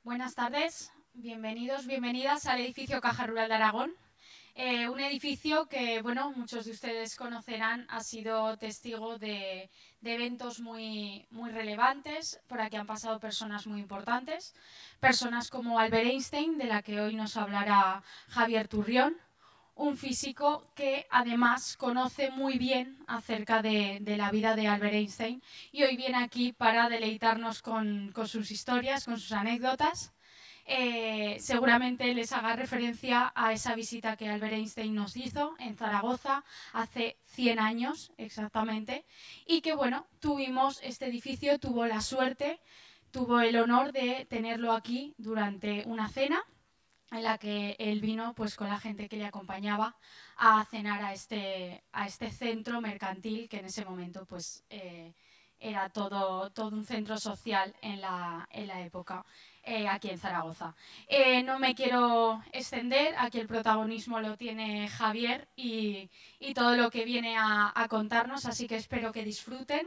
Buenas tardes, bienvenidos, bienvenidas al edificio Caja Rural de Aragón. Un edificio que, bueno, muchos de ustedes conocerán, ha sido testigo de eventos muy relevantes. Por aquí han pasado personas muy importantes, personas como Albert Einstein, de la que hoy nos hablará Javier Turrión, un físico que además conoce muy bien acerca de la vida de Albert Einstein y hoy viene aquí para deleitarnos con sus historias, con sus anécdotas. Seguramente les haga referencia a esa visita que Albert Einstein nos hizo en Zaragoza hace 100 años exactamente, y que bueno, tuvimos este edificio, tuvo la suerte, tuvo el honor de tenerlo aquí durante una cena en la que él vino pues con la gente que le acompañaba a cenar a este centro mercantil que en ese momento pues era todo un centro social en la época, aquí en Zaragoza. No me quiero extender, aquí el protagonismo lo tiene Javier y todo lo que viene a contarnos, así que espero que disfruten,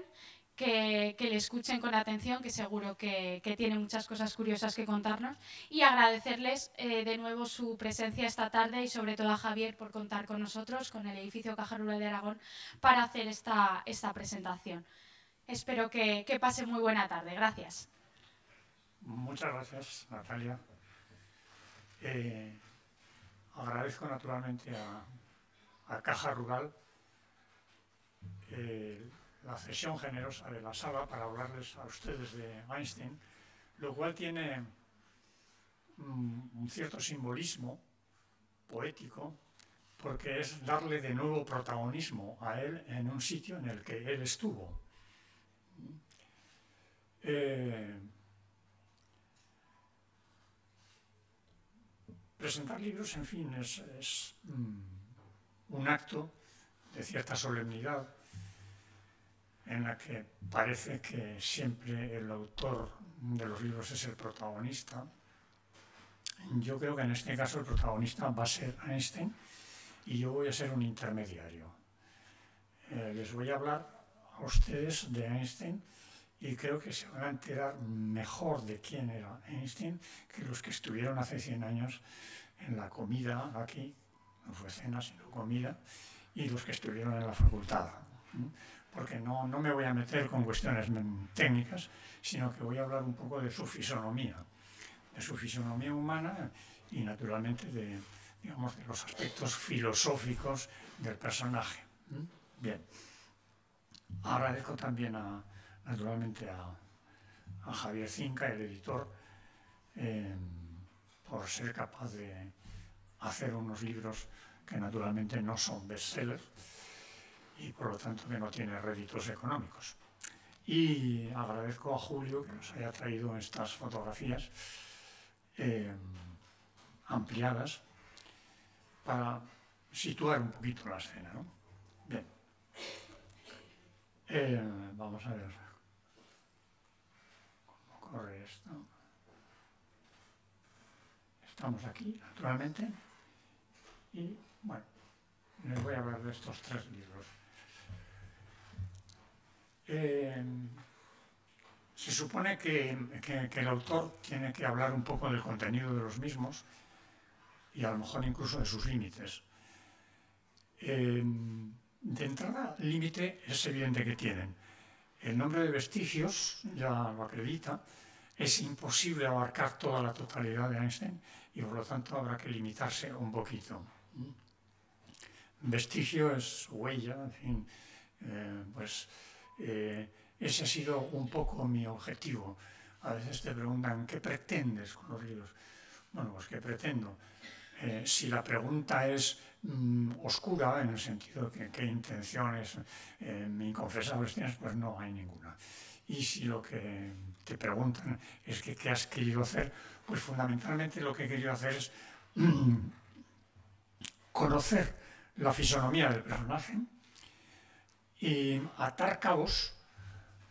que le escuchen con atención, que seguro que tiene muchas cosas curiosas que contarnos, y agradecerles de nuevo su presencia esta tarde y sobre todo a Javier por contar con nosotros, con el edificio Caja Rural de Aragón, para hacer esta presentación. Espero que pase muy buena tarde. Gracias. Muchas gracias, Natalia. Agradezco naturalmente a Caja Rural la cesión generosa de la sala para hablarles a ustedes de Einstein, lo cual tiene un cierto simbolismo poético, porque es darle de nuevo protagonismo a él en un sitio en el que él estuvo. Presentar libros, en fin, es un acto de cierta solemnidad en la que parece que siempre el autor de los libros es el protagonista. Yo creo que en este caso el protagonista va a ser Einstein y yo voy a ser un intermediario. Les voy a hablar a ustedes de Einstein y creo que se van a enterar mejor de quién era Einstein que los que estuvieron hace 100 años en la comida aquí, no fue cena sino comida, y los que estuvieron en la facultad. Porque no me voy a meter con cuestiones técnicas, sino que voy a hablar un poco de su fisonomía humana y naturalmente de los aspectos filosóficos del personaje. Bien, agradezco también naturalmente a Javier Cinca, el editor, por ser capaz de hacer unos libros que naturalmente no son bestsellers y por lo tanto que no tiene réditos económicos. Y agradezco a Julio que nos haya traído estas fotografías ampliadas para situar un poquito la escena, ¿no? Bien. Vamos a ver cómo corre esto. Estamos aquí, naturalmente, y bueno, les voy a hablar de estos 3 libros. Se supone que el autor tiene que hablar un poco del contenido de los mismos y a lo mejor incluso de sus límites. De entrada, límite es evidente que tienen. El nombre de Vestigios ya lo acredita. Es imposible abarcar toda la totalidad de Einstein y por lo tanto habrá que limitarse un poquito. Vestigio es huella, en fin, ese ha sido un poco mi objetivo. A veces te preguntan, ¿qué pretendes con los libros? Bueno, pues ¿qué pretendo? Si la pregunta es oscura, en el sentido de que qué intenciones inconfesables tienes, pues no hay ninguna. Y si lo que te preguntan es que qué has querido hacer, pues fundamentalmente lo que he querido hacer es conocer la fisonomía del personaje y atar cabos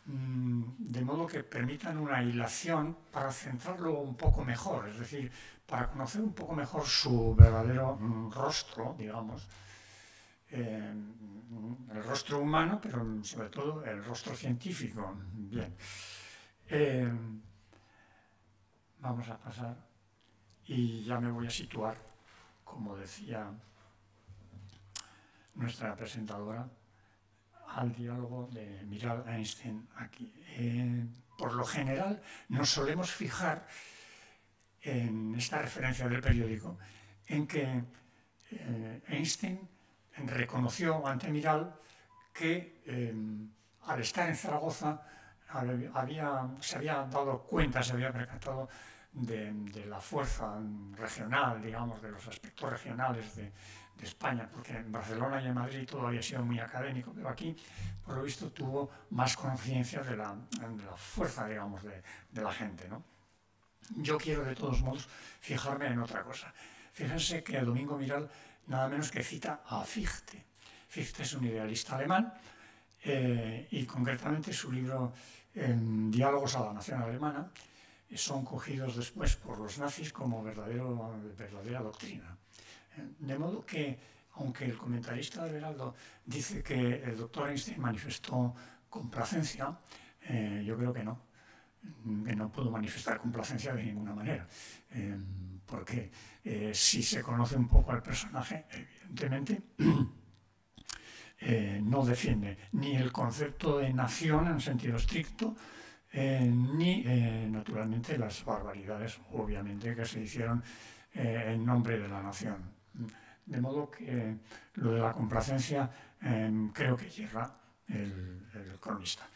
de modo que permitan una hilación para centrarlo un poco mejor, es decir, para conocer un poco mejor su verdadero rostro, digamos, el rostro humano, pero sobre todo el rostro científico. Bien. vamos a pasar y ya me voy a situar, como decía nuestra presentadora, al diálogo de Miral-Einstein aquí. Por lo general nos solemos fijar en esta referencia del periódico en que Einstein reconoció ante Miral que al estar en Zaragoza se había dado cuenta, se había percatado de la fuerza regional, digamos, de los aspectos regionales de España, porque en Barcelona y en Madrid todo había sido muy académico, pero aquí, por lo visto, tuvo más conciencia de la fuerza, digamos, de la gente, ¿no? Yo quiero, de todos modos, fijarme en otra cosa. Fíjense que Domingo Miral nada menos que cita a Fichte. Fichte es un idealista alemán y concretamente su libro Diálogos a la Nación Alemana son cogidos después por los nazis como verdadera doctrina. De modo que, aunque el comentarista del Heraldo dice que el doctor Einstein manifestó complacencia, yo creo que no pudo manifestar complacencia de ninguna manera, porque si se conoce un poco al personaje, evidentemente no defiende ni el concepto de nación en sentido estricto, ni naturalmente las barbaridades, obviamente, que se hicieron en nombre de la nación. De modo que lo de la complacencia creo que yerra el cronista.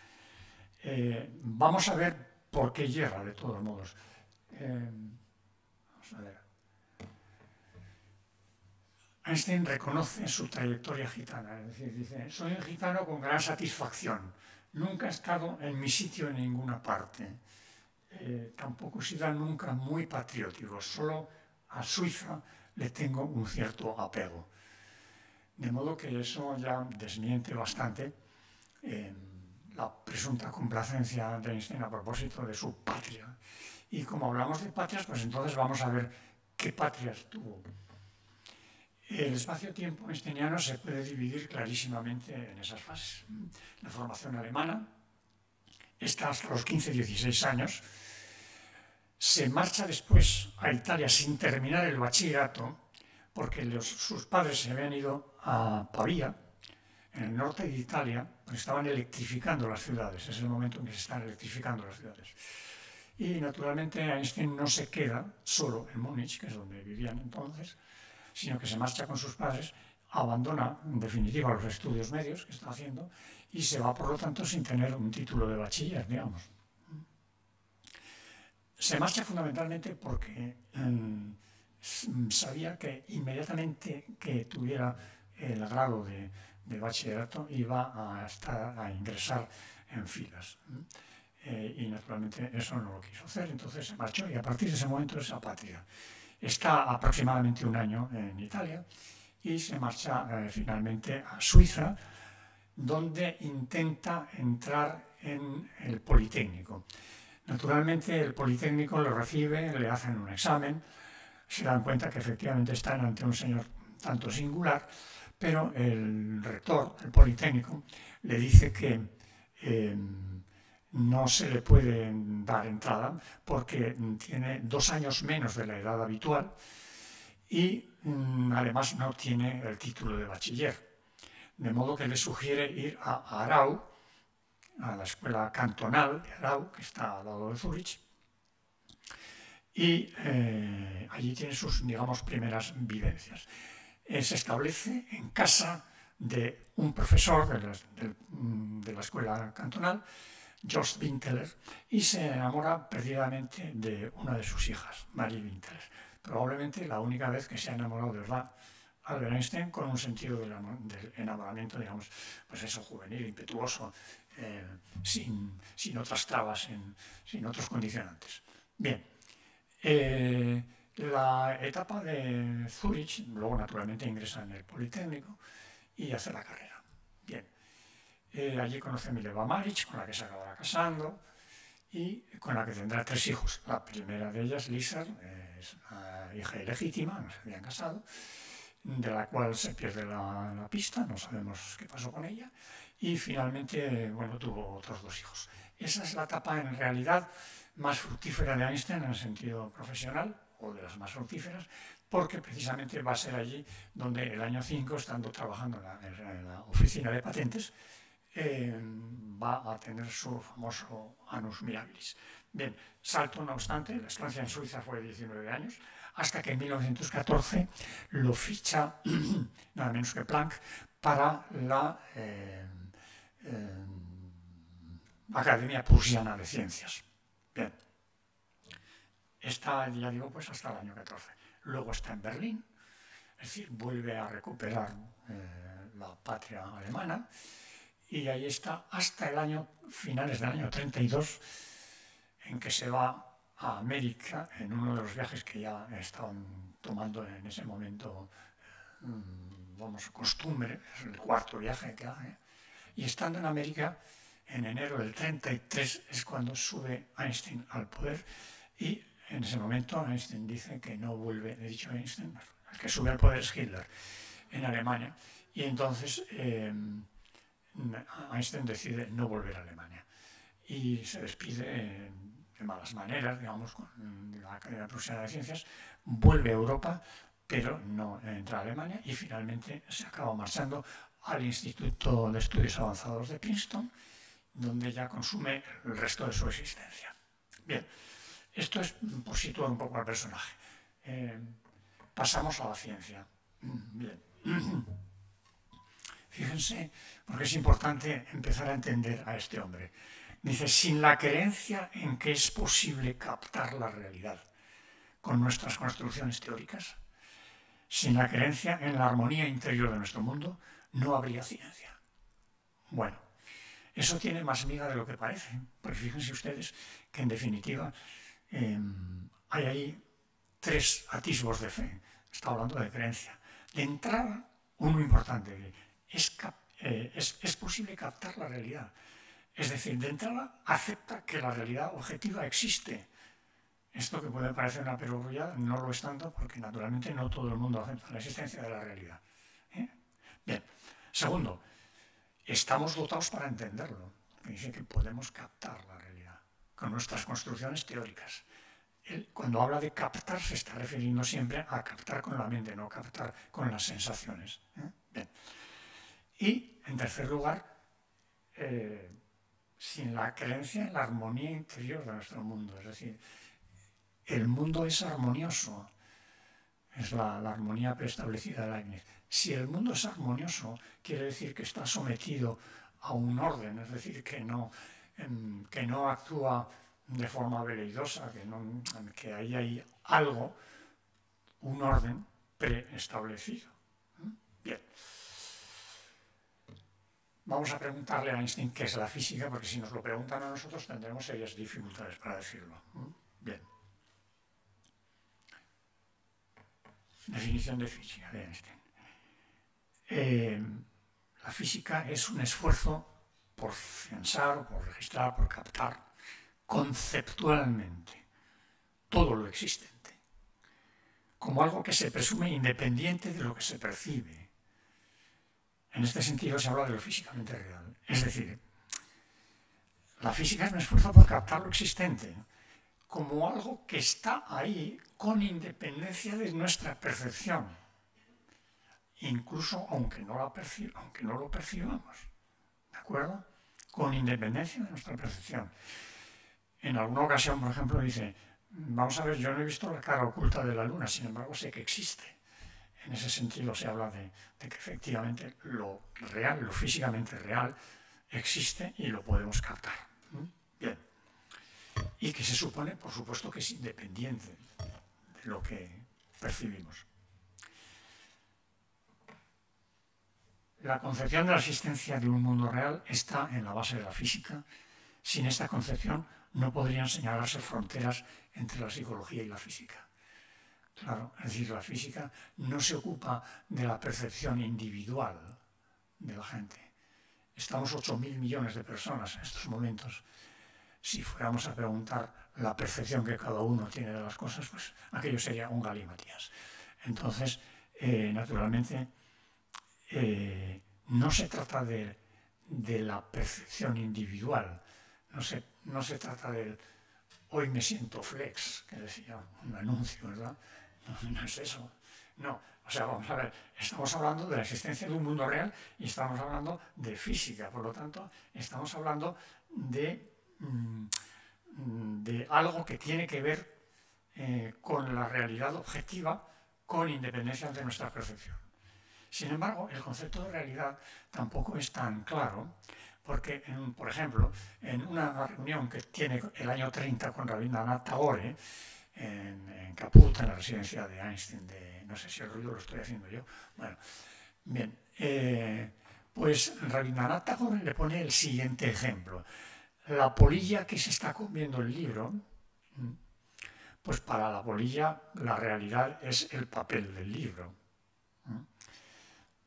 Vamos a ver por qué yerra, de todos modos. Vamos a ver. Einstein reconoce su trayectoria gitana, es decir, dice: soy un gitano con gran satisfacción, nunca he estado en mi sitio en ninguna parte, tampoco he sido nunca muy patriótico, solo a Suiza le tengo un cierto apego. De modo que eso ya desmiente bastante la presunta complacencia de Einstein a propósito de su patria. Y como hablamos de patrias, pues entonces vamos a ver qué patrias tuvo. El espacio-tiempo einsteiniano se puede dividir clarísimamente en esas fases. La formación alemana está hasta los 15-16 años, se marcha después a Italia sin terminar el bachillerato, porque sus padres se habían ido a Pavía, en el norte de Italia, porque estaban electrificando las ciudades, es el momento en que se están electrificando las ciudades. Y naturalmente Einstein no se queda solo en Múnich, que es donde vivían entonces, sino que se marcha con sus padres, abandona en definitiva los estudios medios que está haciendo y se va, por lo tanto, sin tener un título de bachiller, digamos. Se marcha fundamentalmente porque sabía que inmediatamente que tuviera el grado de bachillerato iba a ingresar en filas. Y naturalmente eso no lo quiso hacer, entonces se marchó y a partir de ese momento es apátrida. Está aproximadamente un año en Italia y se marcha finalmente a Suiza, donde intenta entrar en el Politécnico. Naturalmente el Politécnico lo recibe, le hacen un examen, se dan cuenta que efectivamente están ante un señor tanto singular, pero el rector del Politécnico le dice que no se le puede dar entrada porque tiene 2 años menos de la edad habitual y además no tiene el título de bachiller. De modo que le sugiere ir a Arau, a la escuela cantonal de Arau, que está al lado de Zúrich, y allí tiene sus, digamos, primeras vivencias. Se establece en casa de un profesor de la escuela cantonal, Jost Winteler, y se enamora perdidamente de una de sus hijas, Marie Winteler. Probablemente la única vez que se ha enamorado de verdad Albert Einstein, con un sentido del enamoramiento, digamos, pues eso, juvenil, impetuoso, sin otras trabas, sin otros condicionantes. Bien, la etapa de Zúrich, luego naturalmente ingresa en el Politécnico y hace la carrera. Bien. Allí conoce a Mileva Maric, con la que se acabará casando y con la que tendrá 3 hijos. La primera de ellas, Lisa, es una hija ilegítima, no se habían casado, de la cual se pierde la pista, no sabemos qué pasó con ella, y finalmente, bueno, tuvo otros 2 hijos. Esa es la etapa, en realidad, más fructífera de Einstein en el sentido profesional, o de las más fructíferas, porque precisamente va a ser allí donde el año 5, estando trabajando en la oficina de patentes, va a tener su famoso annus mirabilis. Bien, salto no obstante, la estancia en Suiza fue de 19 años, hasta que en 1914 lo ficha nada menos que Planck para la Academia Prusiana de Ciencias. Bien, está, ya digo, pues hasta el año 14. Luego está en Berlín, es decir, vuelve a recuperar la patria alemana, y ahí está hasta el año, finales del año 32, en que se va a América en uno de los viajes que ya estaban tomando en ese momento, vamos, costumbre, es el cuarto viaje que hace, y estando en América, en enero del 33 es cuando sube Einstein al poder, y en ese momento Einstein dice que no vuelve, he dicho Einstein, el que sube al poder es Hitler en Alemania, y entonces Einstein decide no volver a Alemania y se despide de malas maneras, digamos, con la Academia Prusiana de Ciencias, vuelve a Europa, pero no entra a Alemania, y finalmente se acaba marchando al Instituto de Estudios Avanzados de Princeton, donde ya consume el resto de su existencia. Bien, esto es por situar un poco al personaje. Pasamos a la ciencia. Bien. Fíjense, porque es importante empezar a entender a este hombre. Dice, sin la creencia en que es posible captar la realidad con nuestras construcciones teóricas, sin la creencia en la armonía interior de nuestro mundo, no habría ciencia. Bueno, eso tiene más miga de lo que parece, porque fíjense ustedes que en definitiva hay ahí tres atisbos de fe. Está hablando de creencia. De entrada, uno importante, es posible captar la realidad. Es decir, de entrada acepta que la realidad objetiva existe. Esto que puede parecer una perogrullada no lo es tanto, porque naturalmente no todo el mundo acepta la existencia de la realidad. Bien. Segundo, estamos dotados para entenderlo. Dice que podemos captar la realidad con nuestras construcciones teóricas. Él, cuando habla de captar, se está refiriendo siempre a captar con la mente, no captar con las sensaciones. Bien. Y, en tercer lugar, sin la creencia en la armonía interior de nuestro mundo. Es decir, el mundo es armonioso, es la armonía preestablecida de Leibniz. Si el mundo es armonioso, quiere decir que está sometido a un orden, es decir, que no actúa de forma veleidosa, que ahí hay algo, un orden preestablecido. Bien. Vamos a preguntarle a Einstein qué es la física, porque si nos lo preguntan a nosotros tendremos serias dificultades para decirlo. Bien. Definición de física de Einstein. La física es un esfuerzo por pensar, por registrar, por captar conceptualmente todo lo existente, como algo que se presume independiente de lo que se percibe. En este sentido se habla de lo físicamente real. Es decir, la física es un esfuerzo por captar lo existente como algo que está ahí con independencia de nuestra percepción, incluso aunque no lo percibamos, ¿de acuerdo? Con independencia de nuestra percepción. En alguna ocasión, por ejemplo, dice, vamos a ver, yo no he visto la cara oculta de la luna, sin embargo sé que existe. En ese sentido se habla de que efectivamente lo real, lo físicamente real, existe y lo podemos captar. Bien. Y que se supone, por supuesto, que es independiente de lo que percibimos. La concepción de la existencia de un mundo real está en la base de la física. Sin esta concepción no podrían señalarse fronteras entre la psicología y la física. Claro, es decir, la física no se ocupa de la percepción individual de la gente. Estamos 8.000 millones de personas en estos momentos. Si fuéramos a preguntar la percepción que cada uno tiene de las cosas, pues aquello sería un galimatías. Entonces, naturalmente, no se trata de la percepción individual, no se trata del hoy me siento flex, que decía un anuncio, ¿verdad? No, no es eso. No, o sea, vamos a ver, estamos hablando de la existencia de un mundo real y estamos hablando de física, por lo tanto, estamos hablando de algo que tiene que ver con la realidad objetiva, con independencia de nuestra percepción. Sin embargo, el concepto de realidad tampoco es tan claro, porque, por ejemplo, en una reunión que tiene el año 30 con Rabindranath Tagore, en Caput, en la residencia de Einstein, no sé si el ruido lo estoy haciendo yo, bueno, bien, pues Rabindranath Tagore le pone el siguiente ejemplo. La polilla que se está comiendo el libro, pues para la polilla la realidad es el papel del libro.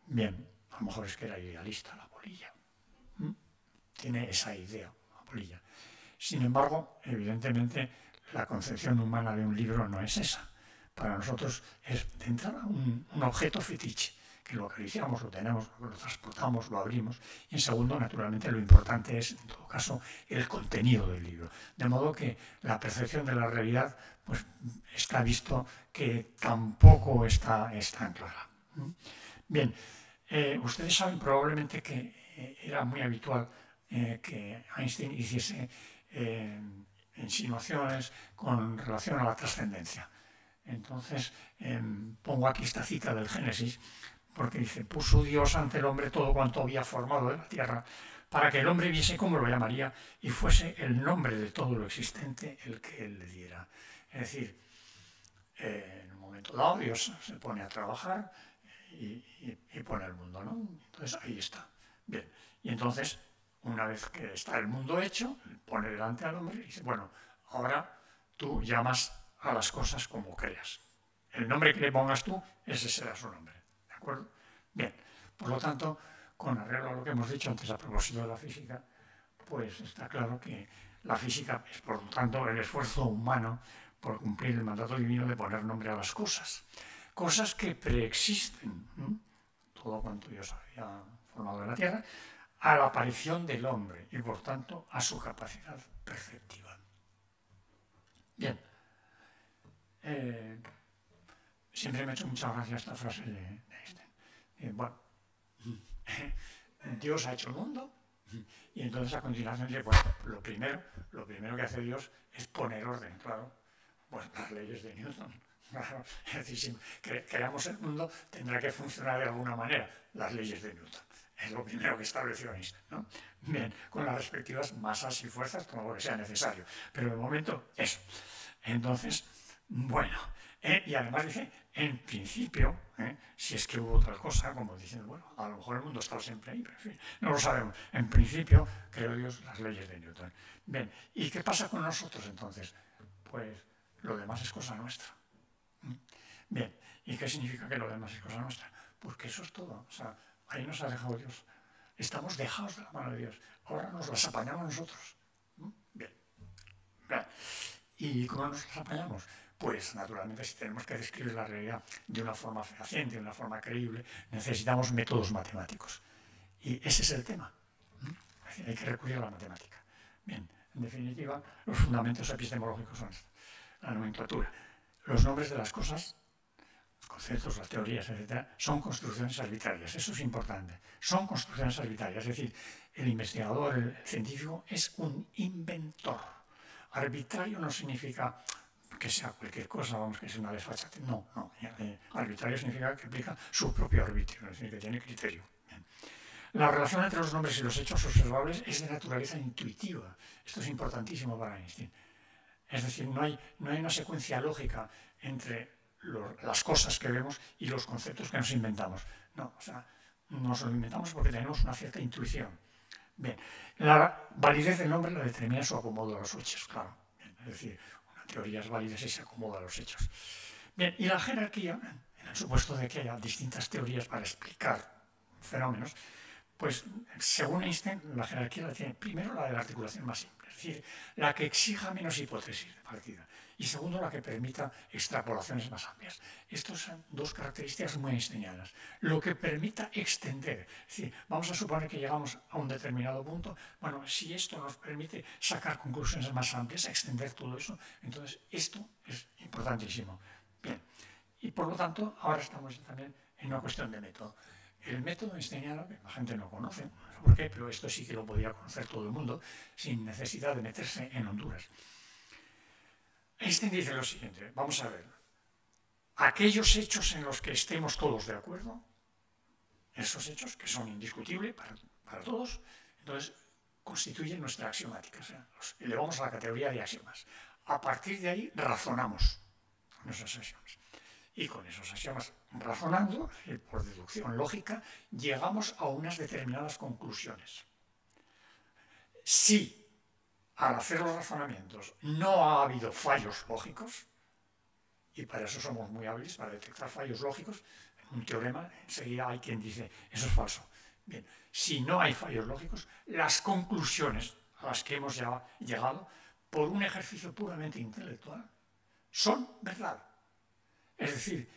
Bien, a lo mejor es que era idealista la polilla. Tiene esa idea, la polilla. Sin embargo, evidentemente, la concepción humana de un libro no es esa. Para nosotros es de entrada un objeto fetiche, que lo acariciamos, lo tenemos, lo transportamos, lo abrimos. Y en segundo, naturalmente, lo importante es, en todo caso, el contenido del libro. De modo que la percepción de la realidad, pues está visto que tampoco está tan clara. Bien, ustedes saben probablemente que era muy habitual que Einstein hiciese insinuaciones con relación a la trascendencia. Entonces, pongo aquí esta cita del Génesis, porque dice, puso Dios ante el hombre todo cuanto había formado de la tierra, para que el hombre viese cómo lo llamaría y fuese el nombre de todo lo existente el que él le diera. Es decir, en un momento dado Dios se pone a trabajar y pone el mundo, ¿no? Entonces ahí está. Bien, y entonces, una vez que está el mundo hecho, pone delante al hombre y dice, bueno, ahora tú llamas a las cosas como creas. El nombre que le pongas tú, ese será su nombre. ¿De acuerdo? Bien, por lo tanto, con arreglo a lo que hemos dicho antes a propósito de la física, pues está claro que la física es, por lo tanto, el esfuerzo humano por cumplir el mandato divino de poner nombre a las cosas. Cosas que preexisten, todo cuanto Dios había formado en la tierra, a la aparición del hombre y, por tanto, a su capacidad perceptiva. Bien. Siempre me ha hecho mucha gracia esta frase de Einstein. Bueno, Dios ha hecho el mundo y entonces a continuación dice, bueno, lo primero que hace Dios es poner orden, claro, pues las leyes de Newton. Claro, es decir, si creamos el mundo tendrá que funcionar de alguna manera, las leyes de Newton. Es lo primero que estableció Einstein, ¿no? Bien, con las respectivas masas y fuerzas, todo lo que sea necesario. Pero de momento, eso. Entonces, bueno, y además dice, en principio, si es que hubo otra cosa, como diciendo, bueno, a lo mejor el mundo estaba siempre ahí, pero en fin, no lo sabemos. En principio, creó Dios las leyes de Newton. Bien, ¿y qué pasa con nosotros entonces? Pues lo demás es cosa nuestra. Bien, ¿y qué significa que lo demás es cosa nuestra? Porque eso es todo, o sea, ahí nos ha dejado Dios. Estamos dejados de la mano de Dios. Ahora nos las apañamos nosotros. Bien. ¿Y cómo nos las apañamos? Pues naturalmente si tenemos que describir la realidad de una forma fehaciente, de una forma creíble, necesitamos métodos matemáticos. Y ese es el tema. Es decir, hay que recurrir a la matemática. Bien, en definitiva, los fundamentos epistemológicos son la nomenclatura. Los nombres de las cosas, los conceptos, las teorías, etc., son construcciones arbitrarias. Eso es importante. Son construcciones arbitrarias. Es decir, el investigador, el científico, es un inventor. Arbitrario no significa que sea cualquier cosa, vamos, que sea una desfachatez. No. Arbitrario significa que aplica su propio arbitrio, es decir, que tiene criterio. Bien. La relación entre los nombres y los hechos observables es de naturaleza intuitiva. Esto es importantísimo para Einstein. Es decir, no hay una secuencia lógica entre las cosas que vemos y los conceptos que nos inventamos. No, o sea, nos lo inventamos porque tenemos una cierta intuición. Bien, la validez del nombre la determina su acomodo a los hechos, claro. Bien, es decir, una teoría es válida si se acomoda a los hechos. Bien, y la jerarquía, en el supuesto de que haya distintas teorías para explicar fenómenos, pues según Einstein, la jerarquía la tiene primero la de la articulación más simple. Es es decir, la que exija menos hipótesis de partida. Y segundo, la que permita extrapolaciones más amplias. Estas son dos características muy einsteinianas. Lo que permita extender, es decir, vamos a suponer que llegamos a un determinado punto, bueno, si esto nos permite sacar conclusiones más amplias, extender todo eso, entonces esto es importantísimo. Bien, y por lo tanto, ahora estamos también en una cuestión de método. El método einsteiniano, que la gente no conoce, no sé por qué, pero esto sí que lo podría conocer todo el mundo, sin necesidad de meterse en Honduras. Einstein dice lo siguiente, vamos a ver, aquellos hechos en los que estemos todos de acuerdo, esos hechos que son indiscutibles para todos, entonces constituyen nuestra axiomática, o sea, los elevamos a la categoría de axiomas. A partir de ahí razonamos con esos axiomas. Y con esos axiomas razonando, por deducción lógica, llegamos a unas determinadas conclusiones. Si al hacer los razonamientos no ha habido fallos lógicos, y para eso somos muy hábiles, para detectar fallos lógicos, en un teorema enseguida hay quien dice, eso es falso. Bien, si no hay fallos lógicos, las conclusiones a las que hemos llegado, por un ejercicio puramente intelectual, son verdad. Es decir,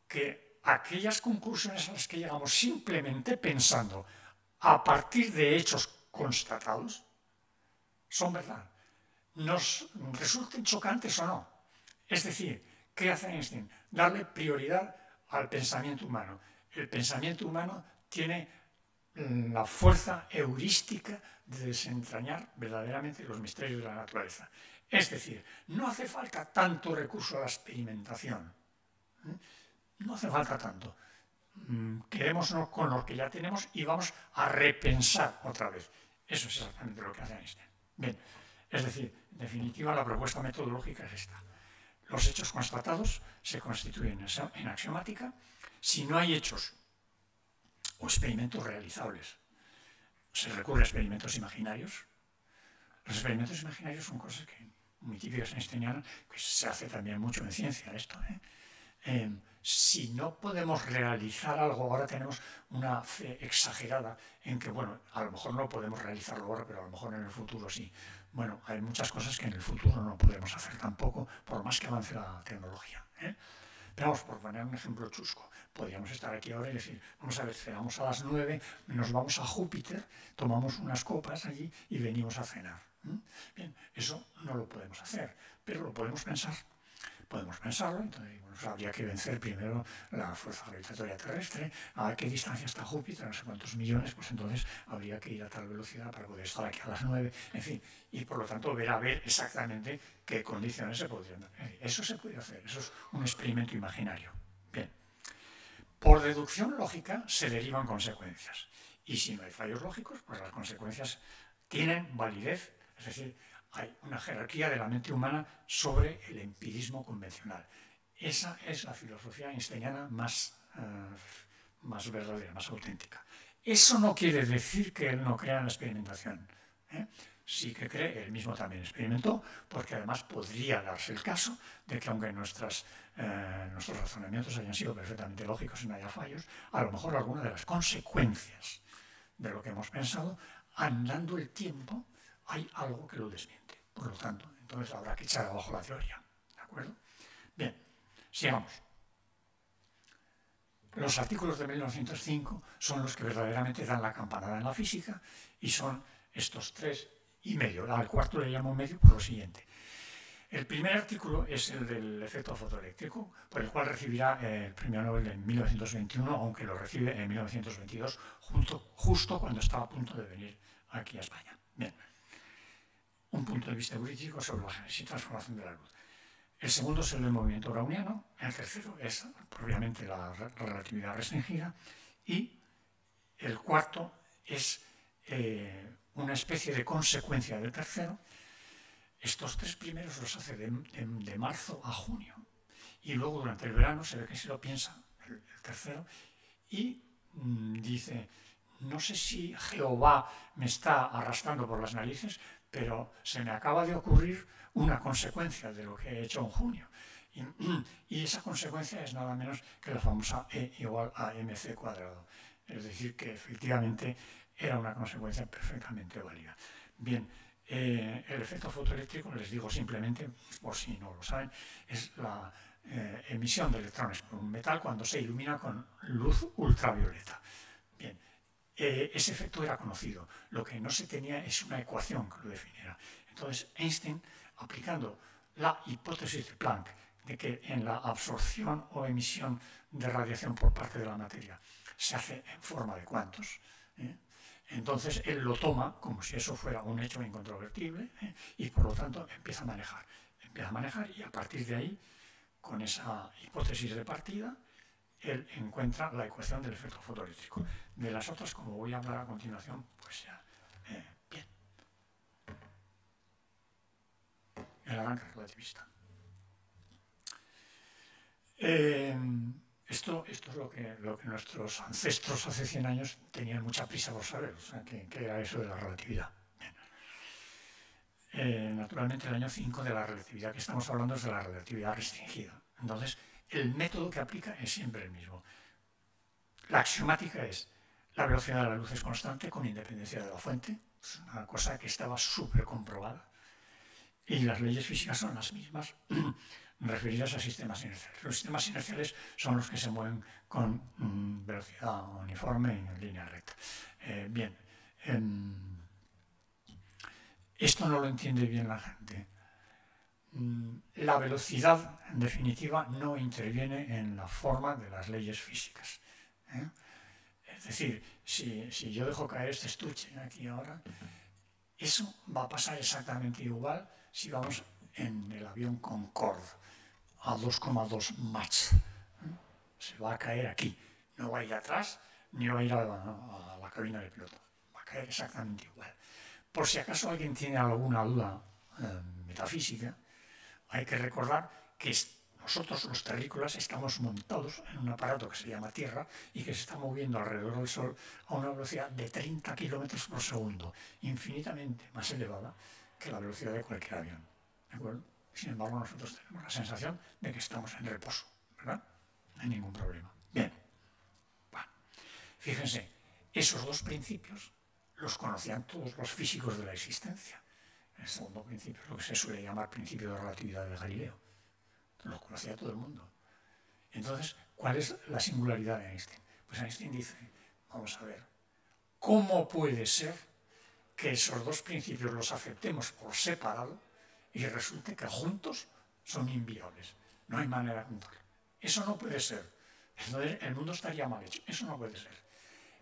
que aquellas conclusiones a las que llegamos simplemente pensando a partir de hechos constatados, son verdad. Nos resulten chocantes o no. Es decir, ¿qué hace Einstein? Darle prioridad al pensamiento humano. El pensamiento humano tiene la fuerza heurística de desentrañar verdaderamente los misterios de la naturaleza. Es decir, no hace falta tanto recurso a la experimentación. No hace falta tanto. Quedémonos con lo que ya tenemos y vamos a repensar otra vez. Eso es exactamente lo que hace Einstein. Bien, es decir, en definitiva, la propuesta metodológica es esta. Los hechos constatados se constituyen en axiomática si no hay hechos o experimentos realizables. Se recurre a experimentos imaginarios. Los experimentos imaginarios son cosas que muy típicas einsteinianas, que se hace también mucho en ciencia esto. Si no podemos realizar algo, ahora tenemos una fe exagerada en que, bueno, a lo mejor no podemos realizarlo ahora, pero a lo mejor en el futuro sí. Bueno, hay muchas cosas que en el futuro no podemos hacer tampoco, por más que avance la tecnología. Pero vamos, por poner un ejemplo chusco, podríamos estar aquí ahora y decir, vamos a ver, cenamos a las 9, nos vamos a Júpiter, tomamos unas copas allí y venimos a cenar. Bien, eso no lo podemos hacer, pero lo podemos pensar. Podemos pensarlo, entonces bueno, habría que vencer primero la fuerza gravitatoria terrestre, a qué distancia está Júpiter, no sé cuántos millones, pues entonces habría que ir a tal velocidad para poder estar aquí a las 9, en fin, y por lo tanto ver a ver exactamente qué condiciones se podrían dar. Eso se puede hacer, eso es un experimento imaginario. Bien, por deducción lógica se derivan consecuencias, y si no hay fallos lógicos, pues las consecuencias tienen validez, es decir, hay una jerarquía de la mente humana sobre el empirismo convencional. Esa es la filosofía einsteiniana más verdadera, más auténtica. Eso no quiere decir que él no crea en la experimentación. Sí que cree, él mismo también experimentó, porque además podría darse el caso de que aunque nuestros razonamientos hayan sido perfectamente lógicos y no haya fallos, a lo mejor alguna de las consecuencias de lo que hemos pensado, andando el tiempo, hay algo que lo desmiente. Por lo tanto, entonces habrá que echar abajo la teoría. ¿De acuerdo? Bien, sigamos. Los artículos de 1905 son los que verdaderamente dan la campanada en la física y son estos 3,5. Al cuarto le llamo medio por lo siguiente. El primer artículo es el del efecto fotoeléctrico, por el cual recibirá el premio Nobel en 1921, aunque lo recibe en 1922, justo cuando estaba a punto de venir aquí a España. Bien. Un punto de vista heurístico sobre la génesis y transformación de la luz. El segundo es el del movimiento browniano, el tercero es propiamente la relatividad restringida y el cuarto es una especie de consecuencia del tercero. Estos tres primeros los hace de marzo a junio y luego durante el verano se ve que se lo piensa el tercero y dice, no sé si Jehová me está arrastrando por las narices, pero se me acaba de ocurrir una consecuencia de lo que he hecho en junio. Y esa consecuencia es nada menos que la famosa E igual a mc cuadrado. Es decir, que efectivamente era una consecuencia perfectamente válida. Bien, El efecto fotoeléctrico, les digo simplemente, por si no lo saben, es la emisión de electrones por un metal cuando se ilumina con luz ultravioleta. Bien, ese efecto era conocido. Lo que no se tenía es una ecuación que lo definiera. Entonces Einstein, aplicando la hipótesis de Planck de que en la absorción o emisión de radiación por parte de la materia se hace en forma de cuantos, entonces él lo toma como si eso fuera un hecho incontrovertible, y por lo tanto empieza a manejar. Empieza a manejar y a partir de ahí, con esa hipótesis de partida, él encuentra la ecuación del efecto fotoeléctrico. De las otras, como voy a hablar a continuación, pues ya, bien. El arranque relativista. Esto es lo que nuestros ancestros hace 100 años tenían mucha prisa por saber, o sea, que era eso de la relatividad. Naturalmente el año 5 de la relatividad que estamos hablando es de la relatividad restringida. Entonces, el método que aplica es siempre el mismo. La axiomática es: la velocidad de la luz es constante con independencia de la fuente. Es una cosa que estaba súper comprobada. Y las leyes físicas son las mismas referidas a sistemas inerciales. Los sistemas inerciales son los que se mueven con velocidad uniforme en línea recta. Bien, esto no lo entiende bien la gente. La velocidad, en definitiva, no interviene en la forma de las leyes físicas. Es decir, si yo dejo caer este estuche aquí ahora, eso va a pasar exactamente igual si vamos en el avión Concorde a 2,2 Mach. Se va a caer aquí. No va a ir atrás ni va a ir a la cabina del piloto. Va a caer exactamente igual. Por si acaso alguien tiene alguna duda metafísica, hay que recordar que nosotros, los terrícolas, estamos montados en un aparato que se llama Tierra y que se está moviendo alrededor del Sol a una velocidad de 30 kilómetros por segundo, infinitamente más elevada que la velocidad de cualquier avión. ¿De acuerdo? Sin embargo, nosotros tenemos la sensación de que estamos en reposo, ¿verdad? No hay ningún problema. Bien. Bueno, fíjense, esos dos principios los conocían todos los físicos de la existencia. El segundo principio es lo que se suele llamar principio de relatividad de Galileo. Lo conocía todo el mundo. Entonces, ¿cuál es la singularidad de Einstein? Pues Einstein dice, vamos a ver, ¿cómo puede ser que esos dos principios los aceptemos por separado y resulte que juntos son inviables? No hay manera de juntarlo. Eso no puede ser. Entonces, el mundo estaría mal hecho. Eso no puede ser.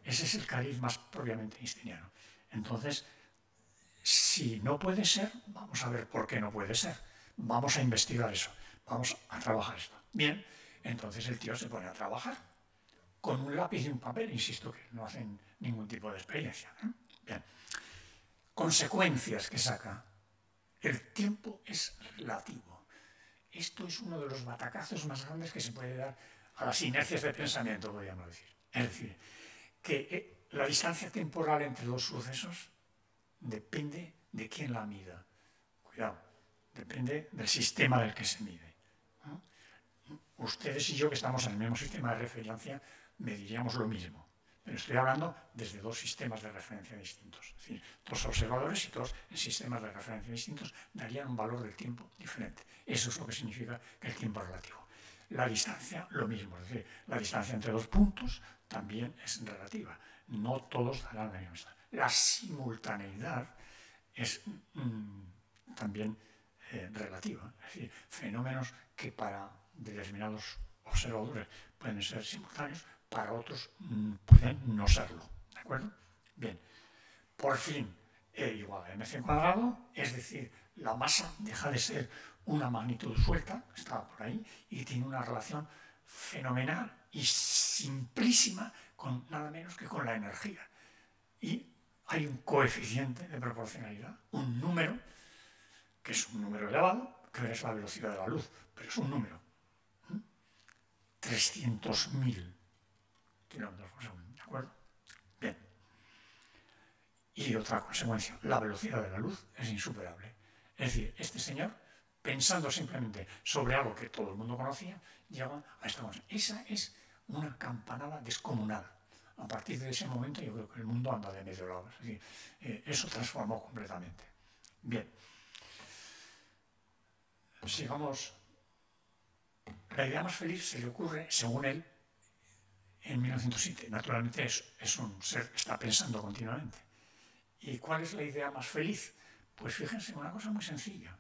Ese es el cariz más propiamente einsteiniano. Entonces, si no puede ser, vamos a ver por qué no puede ser. Vamos a investigar eso. Vamos a trabajar esto. Bien, entonces el tío se pone a trabajar con un lápiz y un papel, insisto que no hacen ningún tipo de experiencia. Bien. Consecuencias que saca. El tiempo es relativo. Esto es uno de los batacazos más grandes que se puede dar a las inercias de pensamiento, podríamos decir. Es decir, que la distancia temporal entre dos sucesos depende de quién la mida. Cuidado, depende del sistema del que se mide. Ustedes y yo, que estamos en el mismo sistema de referencia, mediríamos lo mismo. Pero estoy hablando desde dos sistemas de referencia distintos. Es decir, dos observadores y dos en sistemas de referencia distintos darían un valor del tiempo diferente. Eso es lo que significa que el tiempo es relativo. La distancia, lo mismo. Es decir, la distancia entre dos puntos también es relativa. No todos darán la misma distancia. La simultaneidad es también relativa. Es decir, fenómenos que para determinados observadores pueden ser simultáneos, para otros pueden no serlo. ¿De acuerdo? Bien. Por fin, E igual a mc cuadrado, es decir, la masa deja de ser una magnitud suelta, estaba por ahí, y tiene una relación fenomenal y simplísima con nada menos que con la energía. Y hay un coeficiente de proporcionalidad, un número, que es un número elevado, que es la velocidad de la luz, pero es un número. 300.000 kilómetros por segundo, ¿de acuerdo? Bien. Y otra consecuencia, la velocidad de la luz es insuperable. Es decir, este señor, pensando simplemente sobre algo que todo el mundo conocía, llega a esta cosa. Esa es una campanada descomunal. A partir de ese momento yo creo que el mundo anda de medio lado. Es decir, eso transformó completamente. Bien. Sigamos. La idea más feliz se le ocurre, según él, en 1907. Naturalmente es un ser que está pensando continuamente. ¿Y cuál es la idea más feliz? Pues fíjense, una cosa muy sencilla.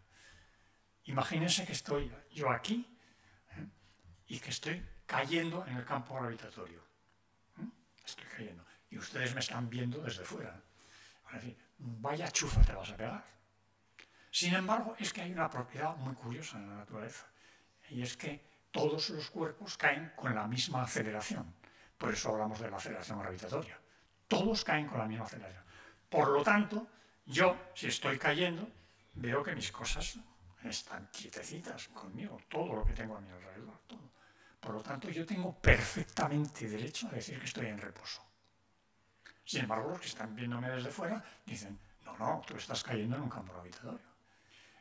Imagínense que estoy yo aquí y que estoy cayendo en el campo gravitatorio. Estoy cayendo. Y ustedes me están viendo desde fuera. Van a decir, vaya chufa te vas a pegar. Sin embargo, es que hay una propiedad muy curiosa en la naturaleza. Y es que todos los cuerpos caen con la misma aceleración. Por eso hablamos de la aceleración gravitatoria. Todos caen con la misma aceleración. Por lo tanto, yo, si estoy cayendo, veo que mis cosas están quietecitas conmigo, todo lo que tengo a mi alrededor, todo. Por lo tanto, yo tengo perfectamente derecho a decir que estoy en reposo. Sin embargo, los que están viéndome desde fuera dicen, no, tú estás cayendo en un campo gravitatorio.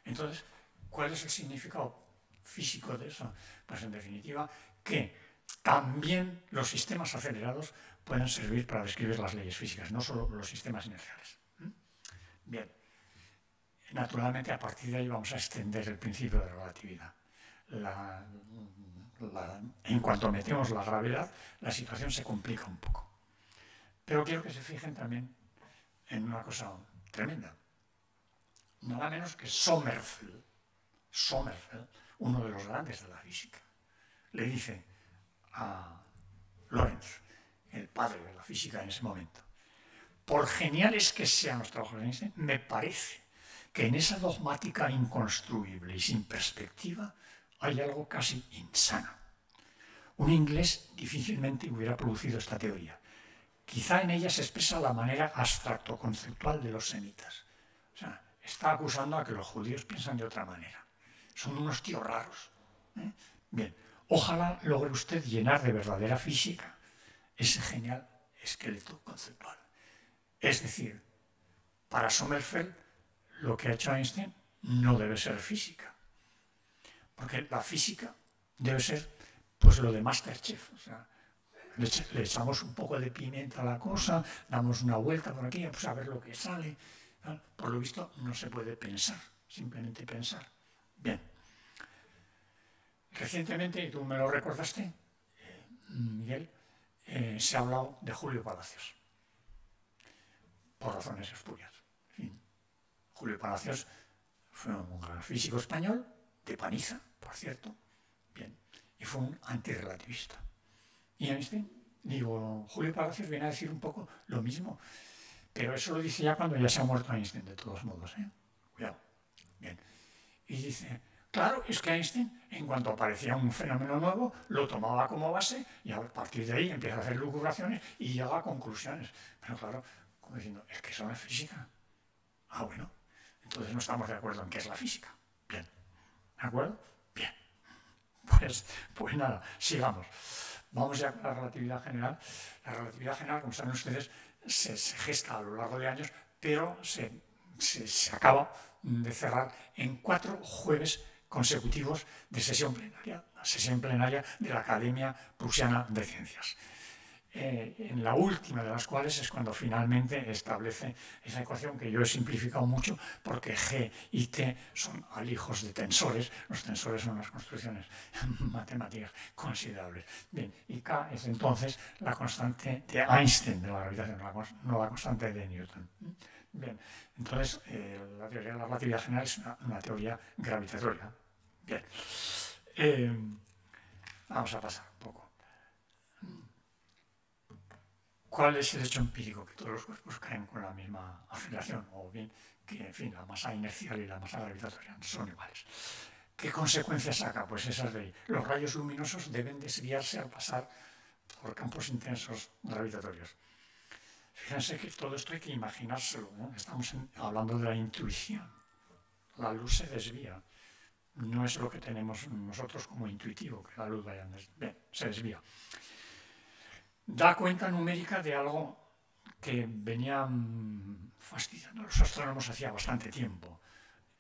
Entonces, ¿cuál es el significado físico de eso? Pues en definitiva, que también los sistemas acelerados pueden servir para describir las leyes físicas, no solo los sistemas inerciales. Bien, naturalmente a partir de ahí vamos a extender el principio de relatividad. En cuanto metemos la gravedad, la situación se complica un poco. Pero quiero que se fijen también en una cosa tremenda. Nada menos que Sommerfeld, uno de los grandes de la física, le dice a Lorentz, el padre de la física en ese momento, por geniales que sean los trabajos de Einstein, me parece que en esa dogmática inconstruible y sin perspectiva hay algo casi insano. Un inglés difícilmente hubiera producido esta teoría. Quizá en ella se expresa la manera abstracto-conceptual de los semitas. O sea, está acusando a que los judíos piensan de otra manera. Son unos tíos raros. Bien, ojalá logre usted llenar de verdadera física ese genial esqueleto conceptual. Es decir, para Sommerfeld, lo que ha hecho Einstein no debe ser física. Porque la física debe ser, pues, lo de Masterchef. O sea, le echamos un poco de pimienta a la cosa, damos una vuelta por aquí, pues a ver lo que sale. Por lo visto, no se puede pensar, simplemente pensar. Bien. Recientemente, y tú me lo recordaste, Miguel, se ha hablado de Julio Palacios, por razones espurias. En fin, Julio Palacios fue un gran físico español, de Paniza, por cierto, bien, y fue un antirrelativista. Y Einstein, Julio Palacios viene a decir un poco lo mismo, pero eso lo dice ya cuando ya se ha muerto Einstein, de todos modos, Cuidado. Bien. Y dice, claro, es que Einstein, en cuanto aparecía un fenómeno nuevo, lo tomaba como base y a partir de ahí empieza a hacer lucubraciones y llega a conclusiones. Pero claro, como diciendo, es que eso no es física. Ah, bueno, entonces no estamos de acuerdo en qué es la física. Bien. ¿De acuerdo? Bien. Pues nada, sigamos. Vamos ya con la relatividad general. La relatividad general, como saben ustedes, se gesta a lo largo de años, pero se acaba de cerrar en 4 jueves consecutivos de sesión plenaria, la sesión plenaria de la Academia Prusiana de Ciencias. En la última de las cuales es cuando finalmente establece esa ecuación que yo he simplificado mucho porque G y T son alijos de tensores. Los tensores son unas construcciones matemáticas considerables. Bien, y K es entonces la constante de Einstein de la gravitación, no la constante de Newton. Bien, entonces la teoría de la relatividad general es una teoría gravitatoria. Bien, vamos a pasar un poco. ¿Cuál es el hecho empírico? Que todos los cuerpos caen con la misma aceleración, o bien que, en fin, la masa inercial y la masa gravitatoria son iguales. ¿Qué consecuencias saca? Pues esas de ahí. Los rayos luminosos deben desviarse al pasar por campos intensos gravitatorios. Fíjense que todo esto hay que imaginárselo, ¿no? Estamos hablando de la intuición. La luz se desvía. No es lo que tenemos nosotros como intuitivo, que la luz vaya bien, se desvía. Da cuenta numérica de algo que venían fastidiando a los astrónomos hacía bastante tiempo,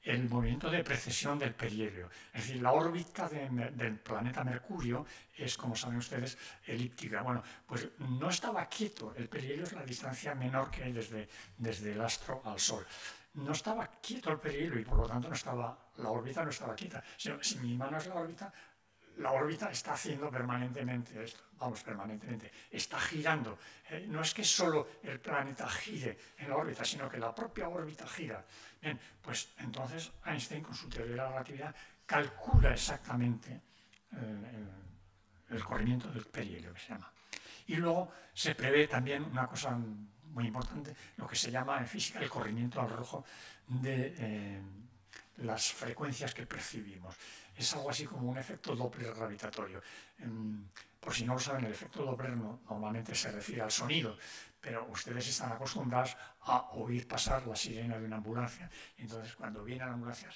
el movimiento de precesión del perihelio. Es decir, la órbita del planeta Mercurio es, como saben ustedes, elíptica. Bueno, pues no estaba quieto. El perihelio es la distancia menor que hay desde el astro al Sol. no estaba quieto el perihelo y por lo tanto la órbita no estaba quieta. Si mi mano es la órbita está haciendo permanentemente esto, vamos, permanentemente, está girando. No es que solo el planeta gire en la órbita, sino que la propia órbita gira. Bien, pues entonces Einstein, con su teoría de la relatividad, calcula exactamente el corrimiento del perihelio, que se llama. Y luego se prevé también una cosa muy importante, lo que se llama en física el corrimiento al rojo de las frecuencias que percibimos. Es algo así como un efecto Doppler gravitatorio. Por si no lo saben, el efecto Doppler normalmente se refiere al sonido, pero ustedes están acostumbrados a oír pasar la sirena de una ambulancia. Entonces, cuando viene la ambulancia,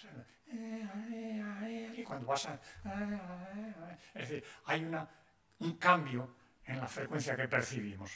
y cuando pasa, es decir, hay un cambio en la frecuencia que percibimos.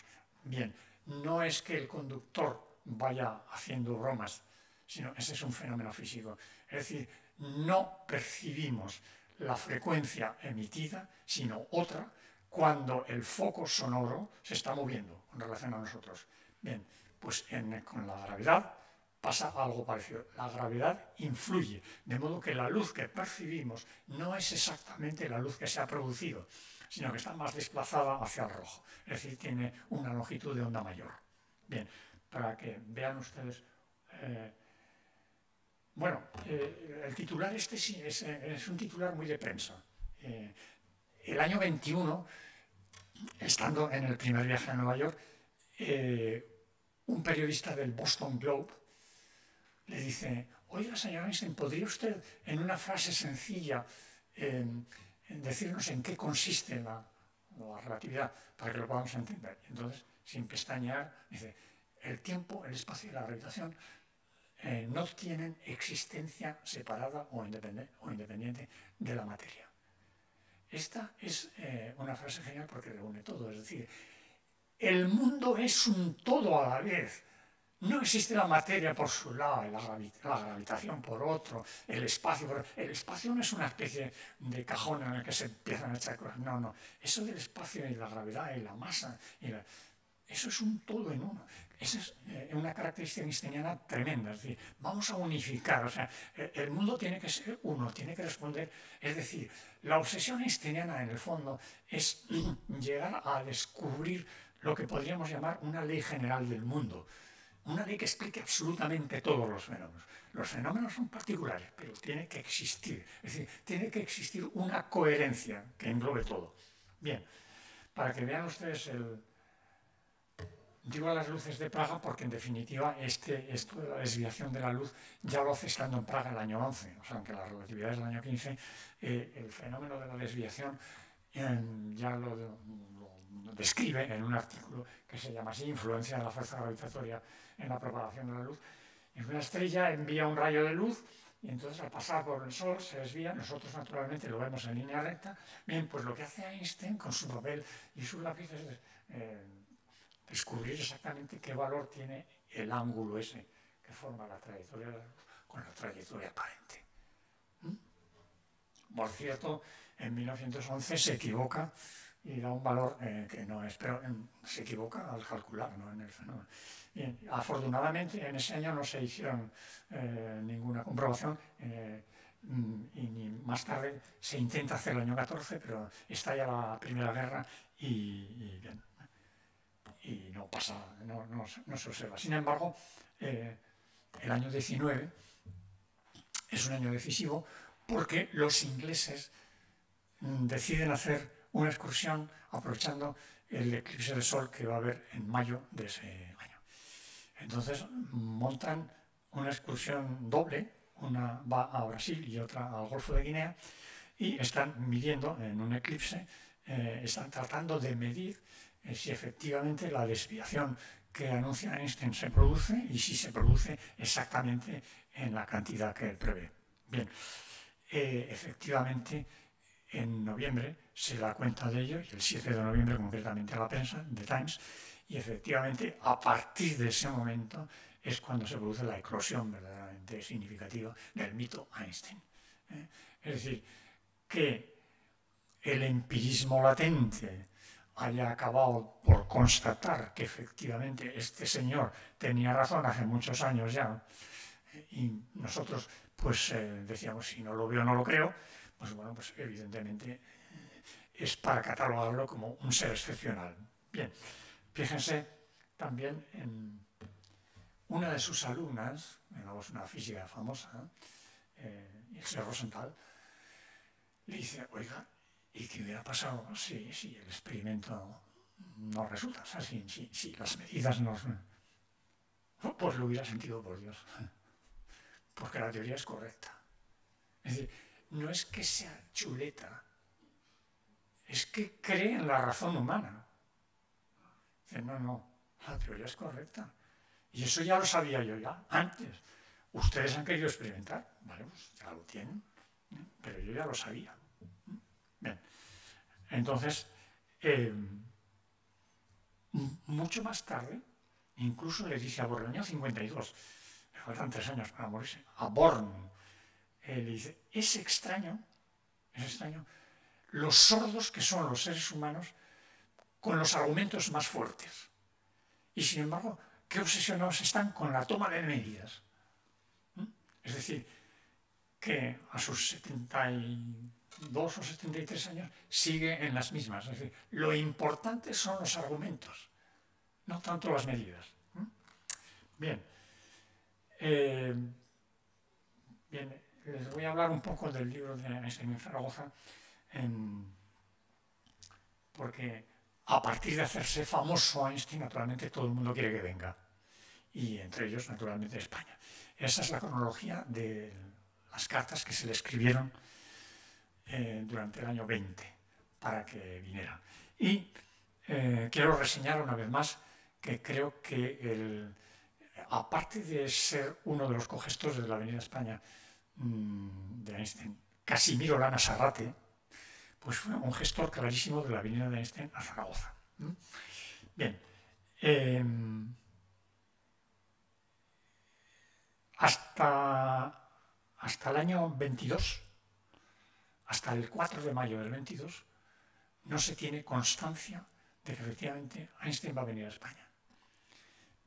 Bien, no es que el conductor vaya haciendo bromas, sino ese es un fenómeno físico. Es decir, no percibimos la frecuencia emitida, sino otra, cuando el foco sonoro se está moviendo en relación a nosotros. Bien, pues con la gravedad pasa algo parecido. La gravedad influye, de modo que la luz que percibimos no es exactamente la luz que se ha producido, sino que está más desplazada hacia el rojo. Es decir, tiene una longitud de onda mayor. Bien, para que vean ustedes... bueno, el titular este sí es un titular muy de prensa. El año 21, estando en el primer viaje a Nueva York, un periodista del Boston Globe le dice: oiga, señor Einstein, ¿podría usted en una frase sencilla decirnos en qué consiste la relatividad para que lo podamos entender? Entonces, sin pestañear, dice: el tiempo, el espacio y la gravitación no tienen existencia separada o independiente de la materia. Esta es una frase genial porque reúne todo, es decir, el mundo es un todo a la vez. No existe la materia por su lado, la gravitación por otro, el espacio por otro. El espacio no es una especie de cajón en el que se empiezan a echar cosas. No, no. Eso del espacio y la gravedad y la masa, eso es un todo en uno. Esa es una característica einsteiniana tremenda. Es decir, vamos a unificar. O sea, el mundo tiene que ser uno, tiene que responder. Es decir, la obsesión einsteiniana en el fondo es llegar a descubrir lo que podríamos llamar una ley general del mundo. Una ley que explique absolutamente todos los fenómenos. Los fenómenos son particulares, pero tiene que existir. Es decir, tiene que existir una coherencia que englobe todo. Bien, para que vean ustedes digo las luces de Praga porque en definitiva esto de la desviación de la luz ya lo hace estando en Praga el año 11. O sea, aunque la relatividad es del año 15, el fenómeno de la desviación ya lo describe en un artículo que se llama así: Influencia de la fuerza gravitatoria en la propagación de la luz. Y una estrella envía un rayo de luz y entonces al pasar por el Sol se desvía. Nosotros naturalmente lo vemos en línea recta. Bien, pues lo que hace Einstein con su papel y sus lápices es descubrir exactamente qué valor tiene el ángulo ese que forma la trayectoria de la luz con la trayectoria aparente. Por cierto, en 1911 se equivoca y da un valor que no es, pero se equivoca al calcular, no en el fenómeno. Bien, afortunadamente en ese año no se hicieron ninguna comprobación y más tarde se intenta hacer el año 14, pero estalla la Primera Guerra y no pasa, no se observa. Sin embargo, el año 19 es un año decisivo porque los ingleses deciden hacer una excursión aprovechando el eclipse de sol que va a haber en mayo de ese año. Entonces montan una excursión doble, una va a Brasil y otra al Golfo de Guinea, y están midiendo en un eclipse, están tratando de medir si efectivamente la desviación que anuncia Einstein se produce y si se produce exactamente en la cantidad que él prevé. Bien, efectivamente en noviembre se da cuenta de ello, y el 7 de noviembre concretamente a la prensa, The Times, y efectivamente a partir de ese momento es cuando se produce la eclosión verdaderamente significativa del mito Einstein. Es decir, que el empirismo latente haya acabado por constatar que efectivamente este señor tenía razón hace muchos años ya, Y nosotros pues decíamos, si no lo veo no lo creo, pues bueno, pues evidentemente es para catalogarlo como un ser excepcional. Bien, fíjense también en una de sus alumnas, digamos una física famosa, Ilse Rosenthal, le dice, oiga, ¿y qué hubiera pasado si el experimento no resulta? O sea, si las medidas no... Pues lo hubiera sentido por Dios, porque la teoría es correcta. Es decir, no es que sea chuleta, es que cree en la razón humana. Dice, no, la teoría es correcta. Y eso ya lo sabía yo ya antes. Ustedes han querido experimentar, vale, pues ya lo tienen, pero yo ya lo sabía. Bien, entonces, mucho más tarde, incluso le dice a Born, en el año 52, le faltan 3 años para morirse, a Born, le dice, es extraño los sordos que son los seres humanos con los argumentos más fuertes. Y sin embargo, qué obsesionados están con la toma de medidas. Es decir, que a sus 72 o 73 años sigue en las mismas. Es decir, lo importante son los argumentos, no tanto las medidas. Bien. Bien, les voy a hablar un poco del libro de Einstein en Zaragoza, porque a partir de hacerse famoso Einstein, naturalmente todo el mundo quiere que venga, y entre ellos, naturalmente, España. Esa es la cronología de las cartas que se le escribieron durante el año 20 para que viniera. Y quiero reseñar una vez más que creo que aparte de ser uno de los cogestores de la Avenida España de Einstein, Casimiro Lana Sarrate, pues fue un gestor clarísimo de la Avenida de Einstein a Zaragoza. Bien, hasta el año 22, hasta el 4 de mayo del 22, no se tiene constancia de que efectivamente Einstein va a venir a España.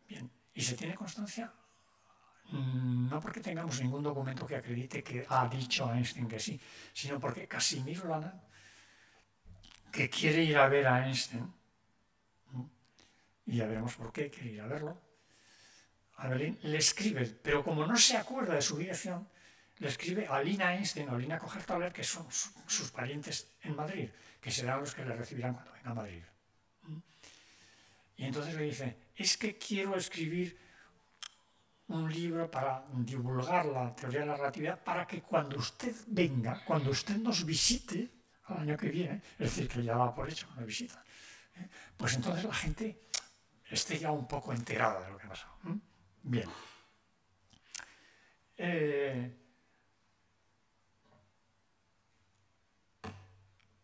Bien, y se tiene constancia no porque tengamos ningún documento que acredite que ha dicho Einstein que sí, sino porque Casimiro Lana, que quiere ir a ver a Einstein, y ya veremos por qué quiere ir a verlo, a Berlín, le escribe, pero como no se acuerda de su dirección, le escribe a Lina Einstein o Lina Kocherthaler, que son sus parientes en Madrid, que serán los que le recibirán cuando venga a Madrid. Y entonces le dice, es que quiero escribir un libro para divulgar la teoría de la relatividad para que cuando usted venga, cuando usted nos visite al año que viene, es decir, que ya va por hecho una visita, pues entonces la gente esté ya un poco enterada de lo que ha pasado. Bien.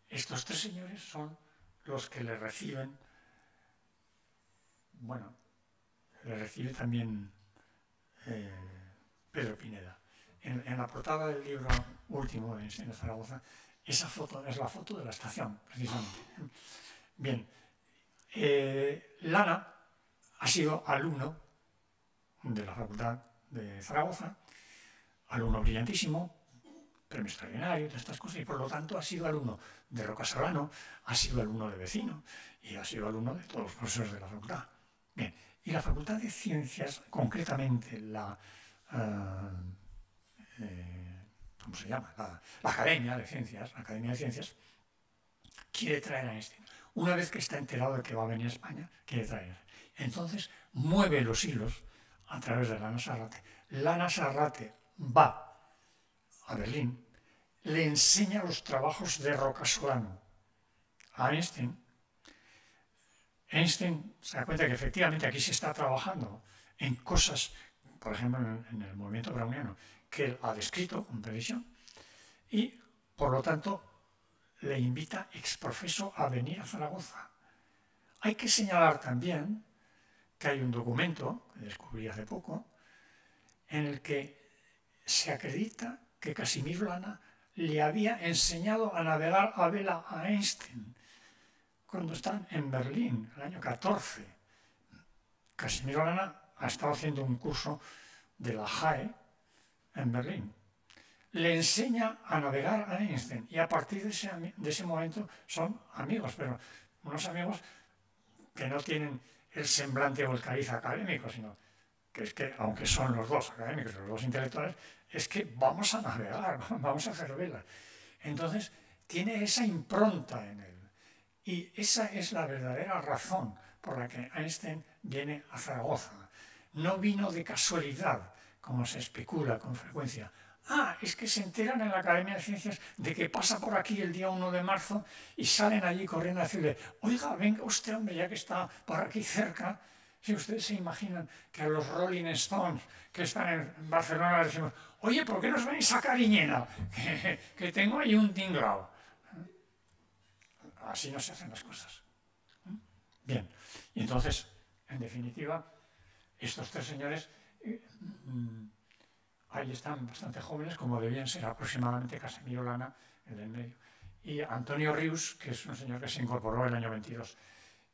Estos 3 señores son los que le reciben, bueno, le recibe también Pedro Pineda. En la portada del libro último de Einstein de Zaragoza, esa foto es la foto de la estación, precisamente. Bien, Lana ha sido alumno de la Facultad de Zaragoza, alumno brillantísimo, premio extraordinario, de estas cosas, y por lo tanto ha sido alumno de Roca Solano, ha sido alumno de Vecino y ha sido alumno de todos los profesores de la facultad. Bien, y la Facultad de Ciencias, concretamente ¿cómo se llama? La Academia de Ciencias, quiere traer a Einstein. Una vez que está enterado de que va a venir a España, quiere traer. Entonces mueve los hilos a través de Lana Sarrate. Lana Sarrate va a Berlín, le enseña los trabajos de Roca Solano a Einstein. Einstein se da cuenta que efectivamente aquí se está trabajando en cosas, por ejemplo, en el movimiento browniano, que él ha descrito con precisión, y por lo tanto le invita ex professo a venir a Zaragoza. Hay que señalar también que hay un documento que descubrí hace poco en el que se acredita que Casimiro Lana le había enseñado a navegar a vela a Einstein cuando están en Berlín, el año 14. Casimiro Lana ha estado haciendo un curso de la JAE, en Berlín. Le enseña a navegar a Einstein y a partir de ese momento son amigos, pero unos amigos que no tienen el semblante o el cariz académico, sino que es que, aunque son los dos académicos, los dos intelectuales, es que vamos a navegar, vamos a hacer velas. Entonces, tiene esa impronta en él. Y esa es la verdadera razón por la que Einstein viene a Zaragoza. No vino de casualidad, como se especula con frecuencia. Es que se enteran en la Academia de Ciencias de que pasa por aquí el día 1 de marzo y salen allí corriendo a decirle, oiga, venga usted, hombre, ya que está por aquí cerca. Si ustedes se imaginan que a los Rolling Stones que están en Barcelona les decimos, oye, ¿por qué nos venís a Cariñena? Que tengo ahí un tinglao. Así no se hacen las cosas. Bien, y entonces, en definitiva, estos tres señores ahí están bastante jóvenes, como debían ser aproximadamente Casimiro Lana, el del medio, y Antonio Rius, que es un señor que se incorporó el año 22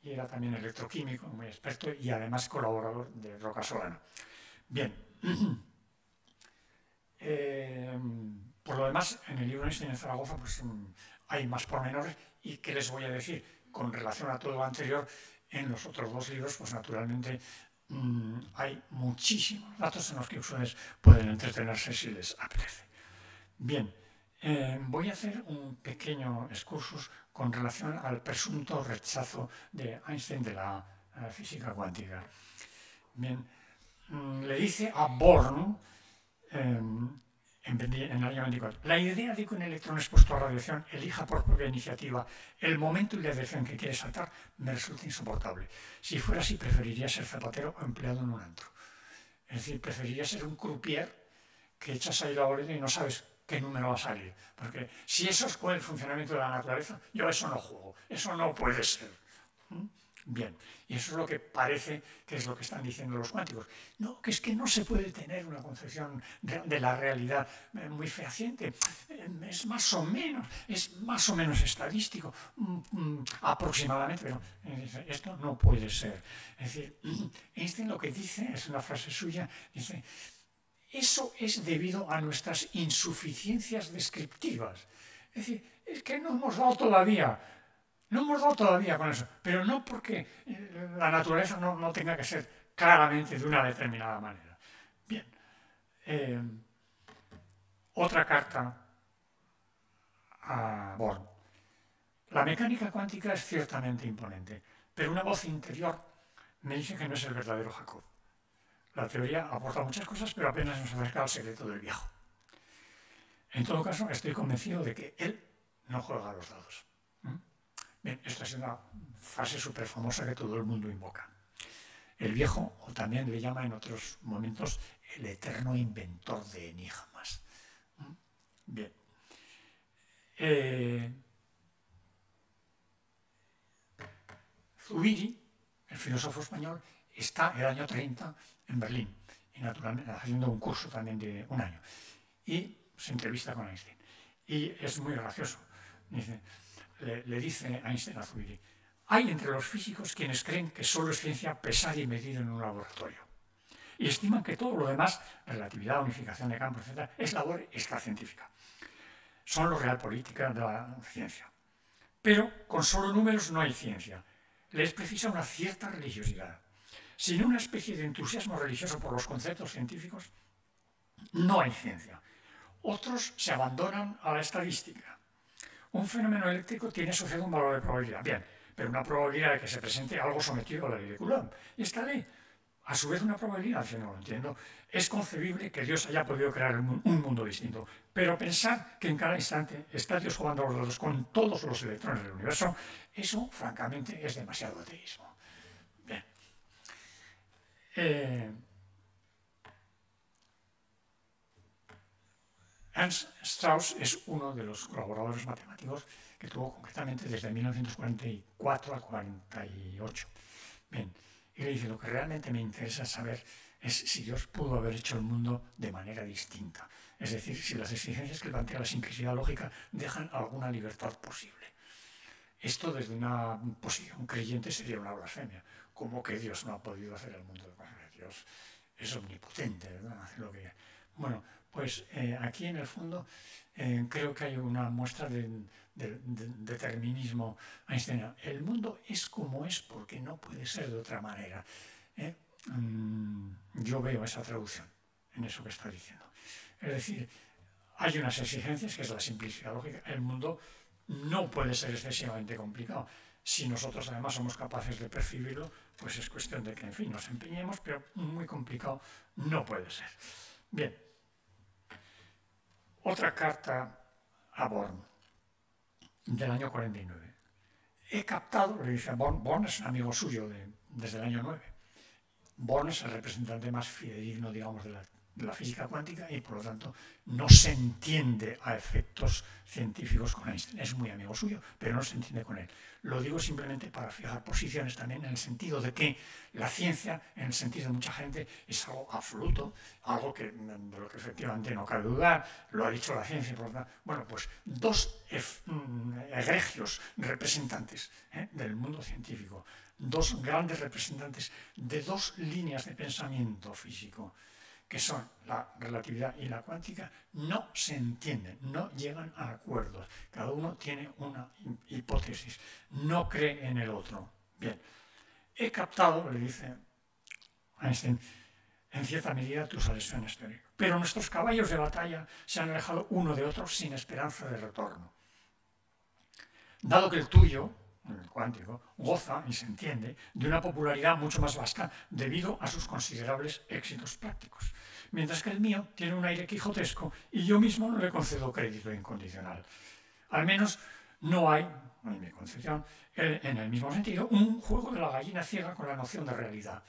y era también electroquímico, muy experto y además colaborador de Roca Solana. Bien, por lo demás, en el libro Einstein en Zaragoza pues, hay más pormenores y ¿qué les voy a decir? Con relación a todo lo anterior, en los otros dos libros, pues naturalmente hay muchísimos datos en los que ustedes pueden entretenerse si les apetece. Bien, voy a hacer un pequeño excursus con relación al presunto rechazo de Einstein de la física cuántica. Bien, le dice a Born en el año 24, la idea de que un electrón expuesto a radiación elija por propia iniciativa el momento y la dirección que quiere saltar me resulta insoportable. Si fuera así, preferiría ser zapatero o empleado en un antro. Es decir, preferiría ser un croupier que echas ahí la boleta y no sabes qué número va a salir. Porque si eso es con el funcionamiento de la naturaleza, yo eso no juego, eso no puede ser. Bien, y eso es lo que parece que es lo que están diciendo los cuánticos. No, que es que no se puede tener una concepción de la realidad muy fehaciente. Es más o menos estadístico, aproximadamente, pero esto no puede ser. Es decir, Einstein lo que dice, es una frase suya, dice, eso es debido a nuestras insuficiencias descriptivas. Es decir, es que no hemos dado todavía. No hemos dado todavía con eso, pero no porque la naturaleza no tenga que ser claramente de una determinada manera. Bien, otra carta a Born. La mecánica cuántica es ciertamente imponente, pero una voz interior me dice que no es el verdadero Jacob. La teoría aporta muchas cosas, pero apenas nos acerca al secreto del viejo. En todo caso, estoy convencido de que él no juega a los dados. Bien, esta es una frase súper famosa que todo el mundo invoca. El viejo, o también le llama en otros momentos, el eterno inventor de enigmas. Bien. Zubiri, el filósofo español, está el año 30 en Berlín, y naturalmente haciendo un curso también de un año. Y se entrevista con Einstein. Y es muy gracioso. Le dice Einstein a Zubiri, hay entre los físicos quienes creen que solo es ciencia pesar y medir en un laboratorio. Y estiman que todo lo demás, relatividad, unificación de campos, etc., es labor extracientífica. Son lo realpolitica de la ciencia. Pero con solo números no hay ciencia. Les precisa una cierta religiosidad. Sin una especie de entusiasmo religioso por los conceptos científicos, no hay ciencia. Otros se abandonan a la estadística. Un fenómeno eléctrico tiene asociado un valor de probabilidad. Bien, pero una probabilidad de que se presente algo sometido a la ley de Coulomb. Y esta ley, a su vez, una probabilidad, si no lo entiendo, es concebible que Dios haya podido crear un mundo distinto. Pero pensar que en cada instante está Dios jugando a los dados con todos los electrones del universo, eso, francamente, es demasiado ateísmo. Bien. Ernst Strauss es uno de los colaboradores matemáticos que tuvo concretamente desde 1944 al 48. Bien, y le dice, lo que realmente me interesa saber es si Dios pudo haber hecho el mundo de manera distinta. Es decir, si las exigencias que plantea la simplicidad lógica dejan alguna libertad posible. Esto desde una posición creyente sería una blasfemia. ¿Cómo que Dios no ha podido hacer el mundo de manera? Dios es omnipotente, ¿verdad? Hace lo que... Bueno, Pues aquí en el fondo creo que hay una muestra de determinismo einsteiniano. El mundo es como es porque no puede ser de otra manera. Yo veo esa traducción en eso que está diciendo. Es decir, hay unas exigencias que es la simplicidad lógica. El mundo no puede ser excesivamente complicado. Si nosotros además somos capaces de percibirlo, pues es cuestión de que, en fin, nos empeñemos, pero muy complicado no puede ser. Bien. Otra carta a Born, del año 49. He captado, le dice a Born es un amigo suyo desde el año 9. Born es el representante más fidedigno, digamos, de la física cuántica y, por lo tanto, no se entiende a efectos científicos con Einstein. Es muy amigo suyo, pero no se entiende con él. Lo digo simplemente para fijar posiciones también en el sentido de que la ciencia, en el sentido de mucha gente, es algo absoluto, algo de lo que efectivamente no cabe dudar, lo ha dicho la ciencia. Por lo tanto, bueno, pues dos egregios representantes del mundo científico, dos grandes representantes de dos líneas de pensamiento físico, que son la relatividad y la cuántica, no se entienden, no llegan a acuerdos. Cada uno tiene una hipótesis, no cree en el otro. Bien, he captado, le dice Einstein, en cierta medida tus alesiones teóricas, pero nuestros caballos de batalla se han alejado uno de otro sin esperanza de retorno. Dado que el tuyo, el cuántico, goza, y se entiende, de una popularidad mucho más vasta debido a sus considerables éxitos prácticos, mientras que el mío tiene un aire quijotesco y yo mismo no le concedo crédito incondicional. Al menos no hay, en mi concepción, en el mismo sentido, un juego de la gallina ciega con la noción de realidad.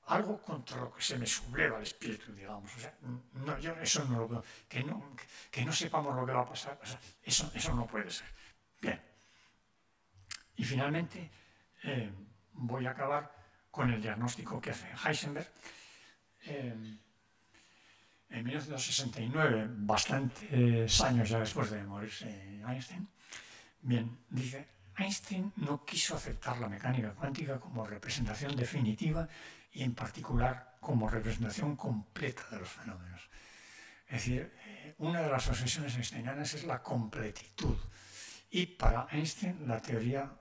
Algo contra lo que se me subleva el espíritu, digamos. O sea, no, yo eso no lo veo. Que no sepamos lo que va a pasar, o sea, eso no puede ser. Bien. Y finalmente voy a acabar con el diagnóstico que hace Heisenberg. En 1969, bastantes años ya después de morirse Einstein, bien, dice, Einstein no quiso aceptar la mecánica cuántica como representación definitiva y en particular como representación completa de los fenómenos. Es decir, una de las obsesiones einsteinianas es la completitud. Y para Einstein la teoría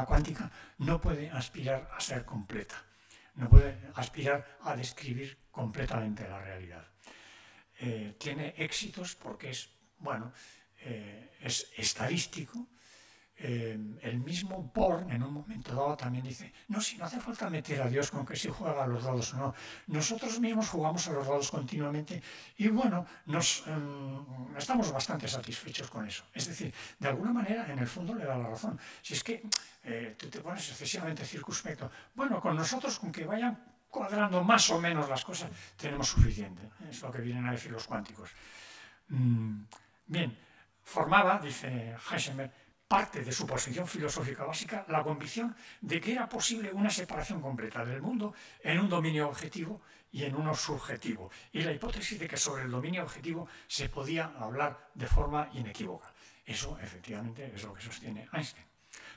cuántica no puede aspirar a ser completa, no puede aspirar a describir completamente la realidad. Tiene éxitos porque es estadístico. El mismo Born en un momento dado también dice, no, si no hace falta meter a Dios con que si juega a los dados o no, nosotros mismos jugamos a los dados continuamente y bueno, estamos bastante satisfechos con eso. Es decir, de alguna manera en el fondo le da la razón. Si es que tú te pones excesivamente circunspecto, bueno, con nosotros con que vayan cuadrando más o menos las cosas tenemos suficiente. Es lo que vienen a decir los cuánticos. Bien, formaba, dice Heisenberg, parte de su posición filosófica básica la convicción de que era posible una separación completa del mundo en un dominio objetivo y en uno subjetivo, y la hipótesis de que sobre el dominio objetivo se podía hablar de forma inequívoca. Eso, efectivamente, es lo que sostiene Einstein.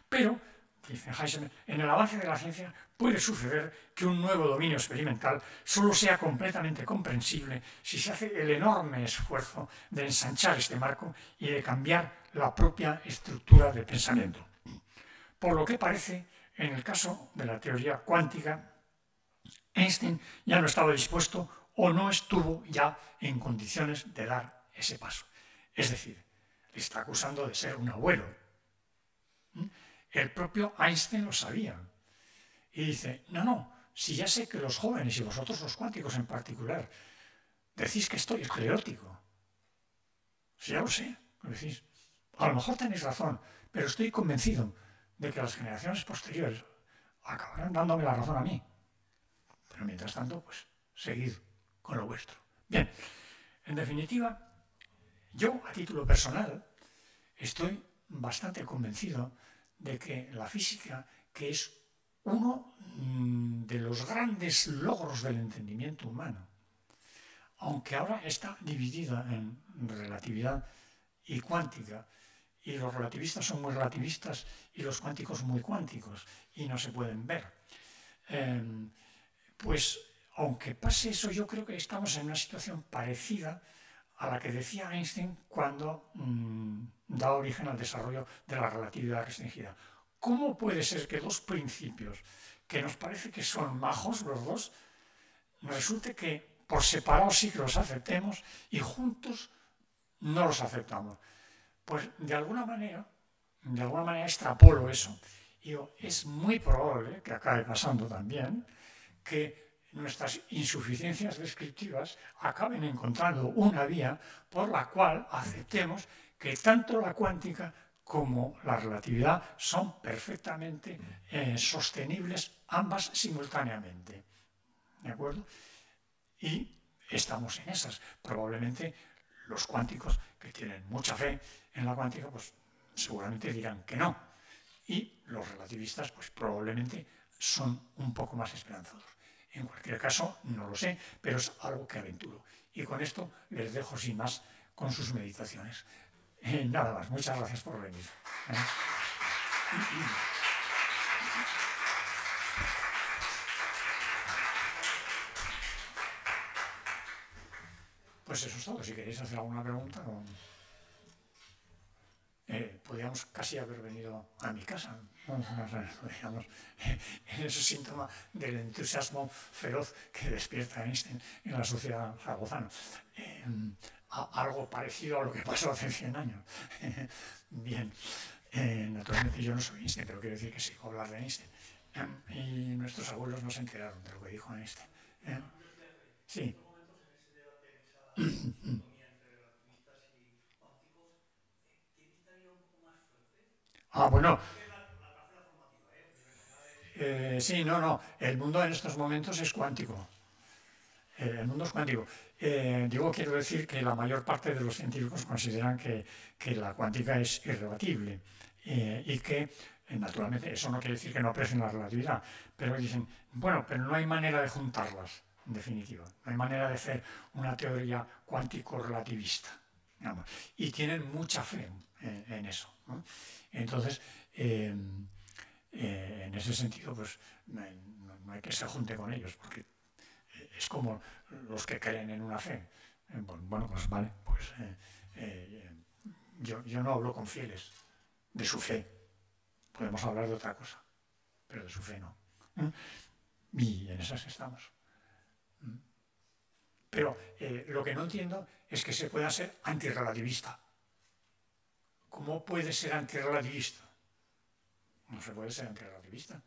Pero, dice Heisenberg, en el avance de la ciencia puede suceder que un nuevo dominio experimental solo sea completamente comprensible si se hace el enorme esfuerzo de ensanchar este marco y de cambiar la propia estructura de pensamiento. Por lo que parece, en el caso de la teoría cuántica, Einstein ya no estaba dispuesto o no estuvo ya en condiciones de dar ese paso. Es decir, le está acusando de ser un abuelo. El propio Einstein lo sabía. Y dice, no, si ya sé que los jóvenes y vosotros los cuánticos en particular decís que estoy esclerótico. Si ya lo sé, lo decís. A lo mejor tenéis razón, pero estoy convencido de que las generaciones posteriores acabarán dándome la razón a mí. Pero mientras tanto, pues, seguid con lo vuestro. Bien, en definitiva, yo, a título personal, estoy bastante convencido de que la física, que es uno de los grandes logros del entendimiento humano, aunque ahora está dividida en relatividad y cuántica, y los relativistas son muy relativistas y los cuánticos muy cuánticos, y no se pueden ver, pues aunque pase eso, yo creo que estamos en una situación parecida a la que decía Einstein cuando da origen al desarrollo de la relatividad restringida. ¿Cómo puede ser que dos principios que nos parece que son majos los dos, resulte que por separado sí que los aceptemos y juntos no los aceptamos? Pues de alguna manera extrapolo eso. Y digo, es muy probable que acabe pasando también que nuestras insuficiencias descriptivas acaben encontrando una vía por la cual aceptemos que tanto la cuántica como la relatividad son perfectamente sostenibles, ambas simultáneamente. ¿De acuerdo? Y estamos en esas. Probablemente los cuánticos, que tienen mucha fe en la cuántica, pues seguramente dirán que no. Y los relativistas, pues probablemente son un poco más esperanzados. En cualquier caso, no lo sé, pero es algo que aventuro. Y con esto les dejo sin más con sus meditaciones. Nada más, muchas gracias por venir. Pues eso es todo. Si queréis hacer alguna pregunta, podríamos casi haber venido a mi casa. Digamos, es un síntoma del entusiasmo feroz que despierta Einstein en la sociedad zaragozana. Algo parecido a lo que pasó hace 100 años. Bien, naturalmente yo no soy Einstein, pero quiero decir que sí, hablar de Einstein. Y nuestros abuelos no se enteraron de lo que dijo Einstein. Sí. Bueno. Sí, no. El mundo en estos momentos es cuántico. El mundo es cuántico. Quiero decir que la mayor parte de los científicos consideran que la cuántica es irrebatible y que, naturalmente, eso no quiere decir que no aprecien la relatividad, pero dicen, bueno, pero no hay manera de juntarlas, en definitiva. No hay manera de hacer una teoría cuántico-relativista, digamos, y tienen mucha fe en eso, ¿no? Entonces, en ese sentido, pues no hay que se junte con ellos, porque es como los que creen en una fe. Bueno, pues vale, pues yo no hablo con fieles de su fe. Podemos hablar de otra cosa, pero de su fe no. Y en esas estamos. Pero lo que no entiendo es que se pueda ser antirrelativista. ¿Cómo puede ser antirrelativista? No se puede ser antirrelativista.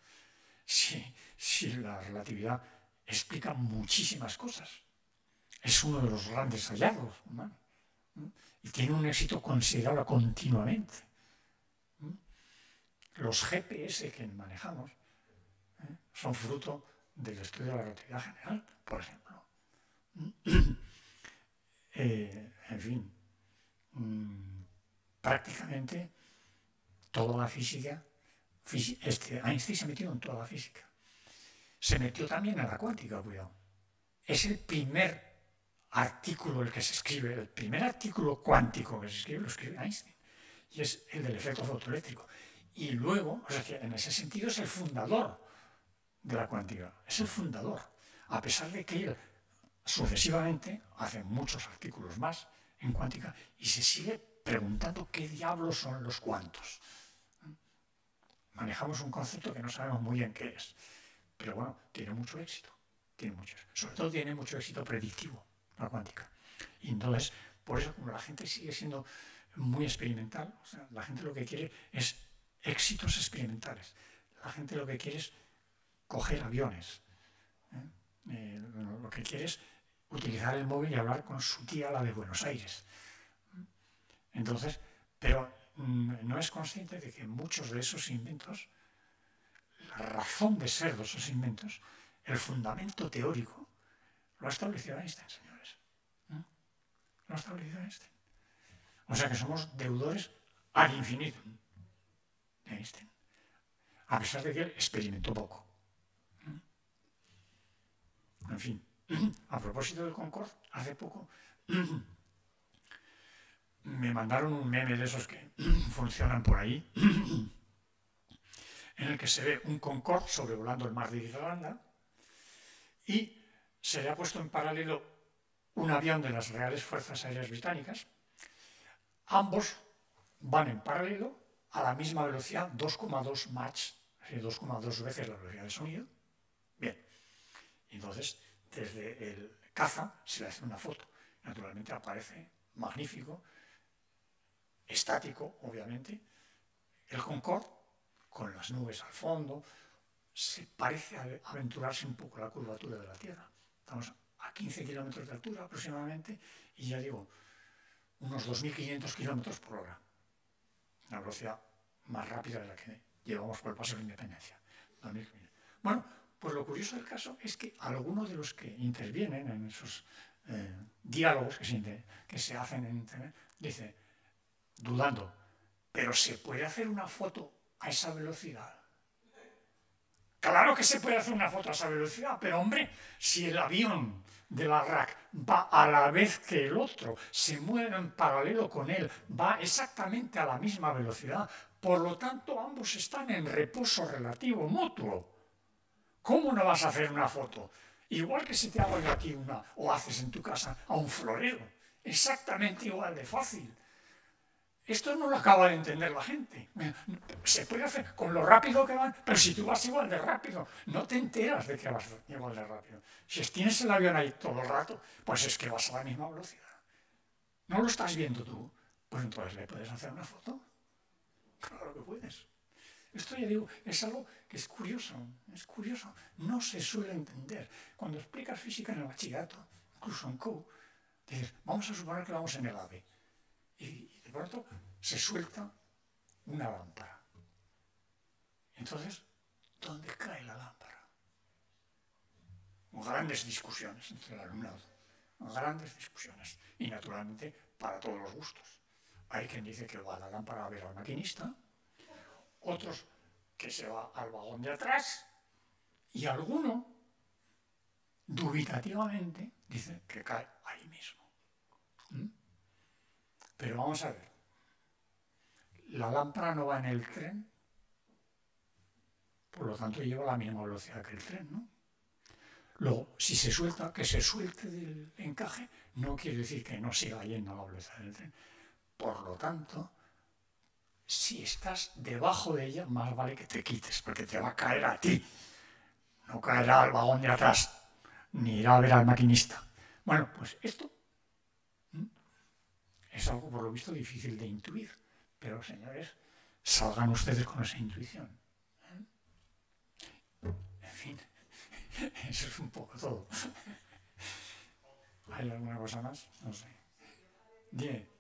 Si la relatividad explica muchísimas cosas. Es uno de los grandes hallazgos humanos. Y tiene un éxito considerable continuamente. Los GPS que manejamos son fruto del estudio de la relatividad general, por ejemplo. En fin, prácticamente toda la física, Einstein se metió en toda la física. Se metió también en la cuántica, cuidado. Es el primer artículo el que se escribe, el primer artículo cuántico que se escribe, lo escribe Einstein. Y es el del efecto fotoeléctrico. Y luego, o sea, que en ese sentido es el fundador de la cuántica. Es el fundador. A pesar de que él sucesivamente hace muchos artículos más en cuántica y se sigue preguntando qué diablos son los cuantos. Manejamos un concepto que no sabemos muy bien qué es. Pero bueno, tiene mucho éxito. Sobre todo tiene mucho éxito predictivo, la cuántica. Y entonces, por eso, como la gente sigue siendo muy experimental, o sea, la gente lo que quiere es éxitos experimentales. La gente lo que quiere es coger aviones. Lo que quiere es utilizar el móvil y hablar con su tía, la de Buenos Aires. Entonces, pero no es consciente de que muchos de esos inventos, la razón de ser de esos inventos, el fundamento teórico, lo ha establecido Einstein, señores. Lo ha establecido Einstein. O sea que somos deudores ad infinitum de Einstein, a pesar de que él experimentó poco. En fin, a propósito del Concorde, hace poco me mandaron un meme de esos que funcionan por ahí, en el que se ve un Concorde sobrevolando el mar de Irlanda y se le ha puesto en paralelo un avión de las Reales Fuerzas Aéreas Británicas. Ambos van en paralelo a la misma velocidad, 2,2 Mach, es decir, 2,2 veces la velocidad del sonido. Bien, entonces desde el caza se le hace una foto. Naturalmente aparece magnífico, estático, obviamente, el Concorde, con las nubes al fondo, se parece aventurarse un poco la curvatura de la Tierra. Estamos a 15 kilómetros de altura aproximadamente, y ya digo, unos 2.500 kilómetros por hora. Una velocidad más rápida de la que llevamos por el paso de la Independencia. 2015. Bueno, pues lo curioso del caso es que algunos de los que intervienen en esos diálogos que se hacen en Internet, dice, dudando, ¿pero se puede hacer una foto a esa velocidad? Claro que se puede hacer una foto a esa velocidad, pero hombre, si el avión de la RAC va a la vez que el otro, se mueve en paralelo con él, va exactamente a la misma velocidad, por lo tanto ambos están en reposo relativo mutuo. ¿Cómo no vas a hacer una foto? Igual que si te hago yo aquí una, o haces en tu casa, a un florero, exactamente igual de fácil. Esto no lo acaba de entender la gente. Se puede hacer con lo rápido que van, pero si tú vas igual de rápido, no te enteras de que vas igual de rápido. Si tienes el avión ahí todo el rato, pues es que vas a la misma velocidad. ¿No lo estás viendo tú? Pues entonces le puedes hacer una foto. Claro que puedes. Esto, ya digo, es algo que es curioso, no se suele entender. Cuando explicas física en el bachillerato, incluso en COU, dices, vamos a suponer que vamos en el AVE, y de pronto se suelta una lámpara. Entonces, ¿dónde cae la lámpara? Grandes discusiones entre el alumnado, grandes discusiones, y naturalmente para todos los gustos. Hay quien dice que va la lámpara a ver al maquinista, otros que se va al vagón de atrás, y alguno, dubitativamente, dice que cae ahí mismo. Pero vamos a ver, la lámpara no va en el tren, por lo tanto lleva la misma velocidad que el tren, ¿no? Luego, si se suelta, que se suelte del encaje, no quiere decir que no siga yendo a la velocidad del tren. Por lo tanto, si estás debajo de ella, más vale que te quites, porque te va a caer a ti. No caerá al vagón de atrás, ni irá a ver al maquinista. Bueno, pues esto es algo, por lo visto, difícil de intuir. Pero, señores, salgan ustedes con esa intuición. En fin, eso es un poco todo. ¿Hay alguna cosa más? No sé. Dime.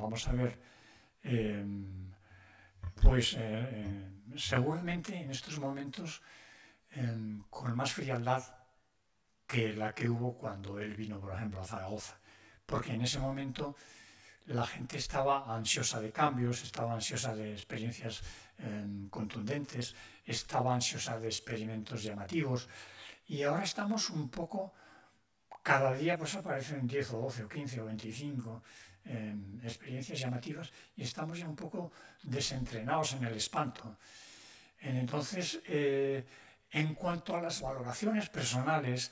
Vamos a ver, pues seguramente en estos momentos con más frialdad que la que hubo cuando él vino, por ejemplo, a Zaragoza, porque en ese momento la gente estaba ansiosa de cambios, estaba ansiosa de experiencias contundentes, estaba ansiosa de experimentos llamativos, y ahora estamos un poco, cada día pues aparecen 10 o 12 o 15 o 25 experiencias llamativas, y estamos ya un poco desentrenados en el espanto. Entonces, en cuanto a las valoraciones personales,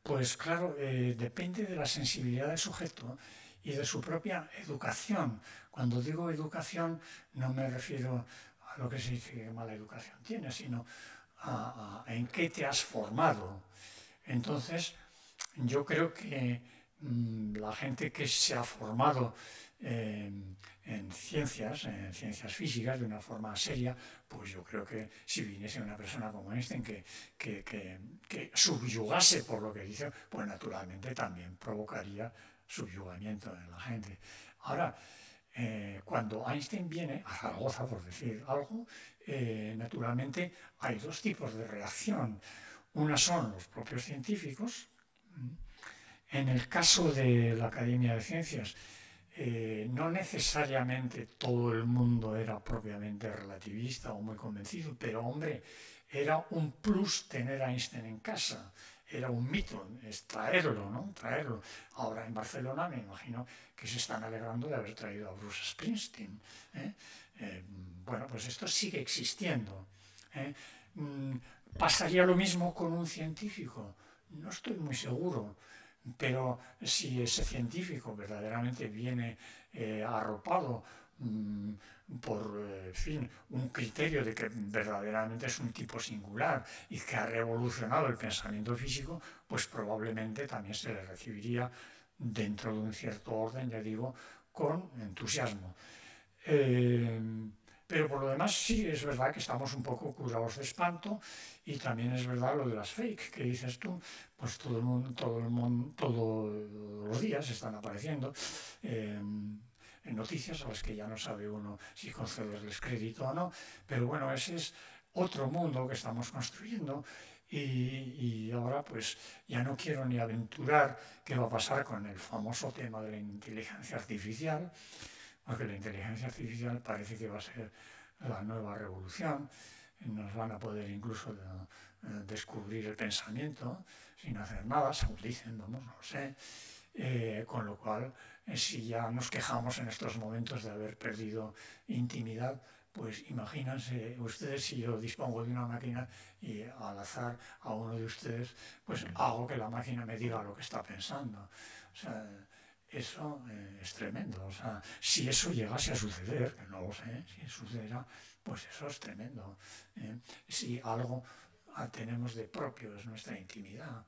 pues claro, depende de la sensibilidad del sujeto y de su propia educación. Cuando digo educación, no me refiero a lo que se dice que mala educación tienes, sino a en qué te has formado. Entonces, yo creo que la gente que se ha formado en ciencias físicas de una forma seria, pues yo creo que si viniese una persona como Einstein que subyugase por lo que dice, pues naturalmente también provocaría subyugamiento en la gente. Ahora, cuando Einstein viene a Zaragoza, por decir algo, naturalmente hay dos tipos de reacción. Una son los propios científicos, En el caso de la Academia de Ciencias, no necesariamente todo el mundo era propiamente relativista o muy convencido, pero hombre, era un plus tener a Einstein en casa. Era un mito, es traerlo, ¿no? Traerlo. Ahora en Barcelona me imagino que se están alegrando de haber traído a Bruce Springsteen. ¿eh? Bueno, pues esto sigue existiendo. ¿eh? ¿Pasaría lo mismo con un científico? No estoy muy seguro. Pero si ese científico verdaderamente viene arropado por fin, un criterio de que verdaderamente es un tipo singular y que ha revolucionado el pensamiento físico, pues probablemente también se le recibiría dentro de un cierto orden, ya digo, con entusiasmo. Pero por lo demás sí es verdad que estamos un poco curados de espanto y también es verdad lo de las fake que dices tú, pues todos los días están apareciendo en noticias a las que ya no sabe uno si concederles crédito o no, pero bueno, ese es otro mundo que estamos construyendo y ahora pues ya no quiero ni aventurar qué va a pasar con el famoso tema de la inteligencia artificial, porque la inteligencia artificial parece que va a ser la nueva revolución, nos van a poder incluso descubrir el pensamiento sin hacer nada, según dicen, vamos, no lo sé, con lo cual, si ya nos quejamos en estos momentos de haber perdido intimidad, pues imagínense ustedes si yo dispongo de una máquina y al azar a uno de ustedes, pues hago que la máquina me diga lo que está pensando. O sea, eso es tremendo. O sea, si eso llegase a suceder, que no lo sé, si sucederá, pues eso es tremendo. Si algo tenemos de propio es nuestra intimidad,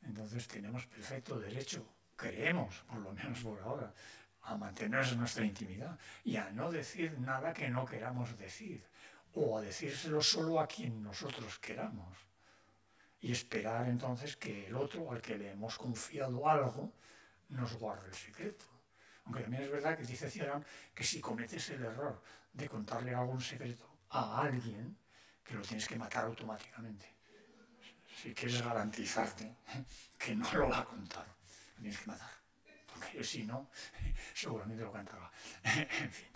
entonces tenemos perfecto derecho, creemos, por lo menos por ahora, a mantener nuestra intimidad y a no decir nada que no queramos decir, o a decírselo solo a quien nosotros queramos. Y esperar entonces que el otro, al que le hemos confiado algo, nos guarde el secreto. Aunque también es verdad que dice Cioran que si cometes el error de contarle algún secreto a alguien, que lo tienes que matar automáticamente. Si quieres garantizarte que no lo va a contar, lo tienes que matar. Porque si no, seguramente lo cantará. En fin,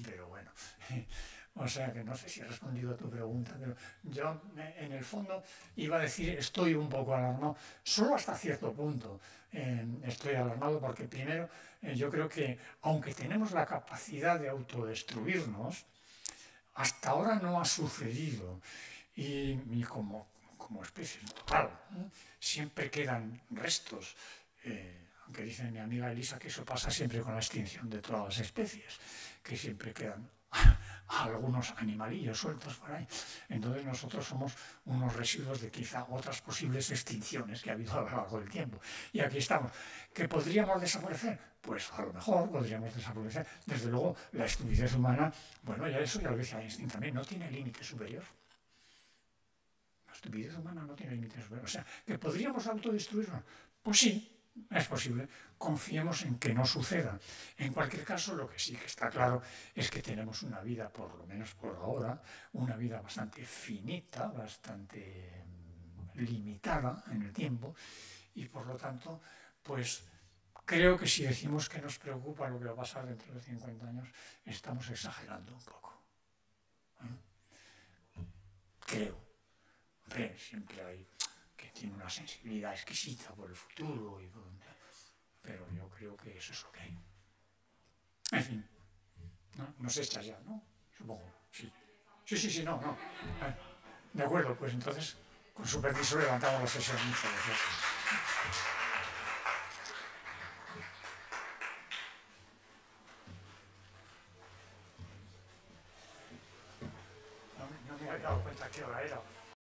pero bueno. O sea que no sé si he respondido a tu pregunta, pero yo en el fondo iba a decir estoy un poco alarmado, solo hasta cierto punto estoy alarmado porque primero yo creo que aunque tenemos la capacidad de autodestruirnos, hasta ahora no ha sucedido y como especie total, siempre quedan restos. Aunque dice mi amiga Elisa que eso pasa siempre con la extinción de todas las especies, que siempre quedan algunos animalillos sueltos por ahí. Entonces nosotros somos unos residuos de quizá otras posibles extinciones que ha habido a lo largo del tiempo. Y aquí estamos. ¿Que podríamos desaparecer? Pues a lo mejor podríamos desaparecer. Desde luego, la estupidez humana, bueno, ya eso ya lo decía Einstein también, no tiene límite superior. La estupidez humana no tiene límite superior. O sea, ¿que podríamos autodestruirnos? Pues sí, es posible, confiemos en que no suceda. En cualquier caso, lo que sí que está claro es que tenemos una vida, por lo menos por ahora, una vida bastante finita, bastante limitada en el tiempo, y por lo tanto, pues creo que si decimos que nos preocupa lo que va a pasar dentro de 50 años, estamos exagerando un poco. Creo. Hombre, siempre hay que tiene una sensibilidad exquisita por el futuro, pero yo creo que eso es lo que hay. En fin, nos echas ya, ¿no? Supongo, sí. Sí, no. De acuerdo, pues entonces, con su permiso, levantamos la sesión. Muchas gracias. No me había dado cuenta qué hora era.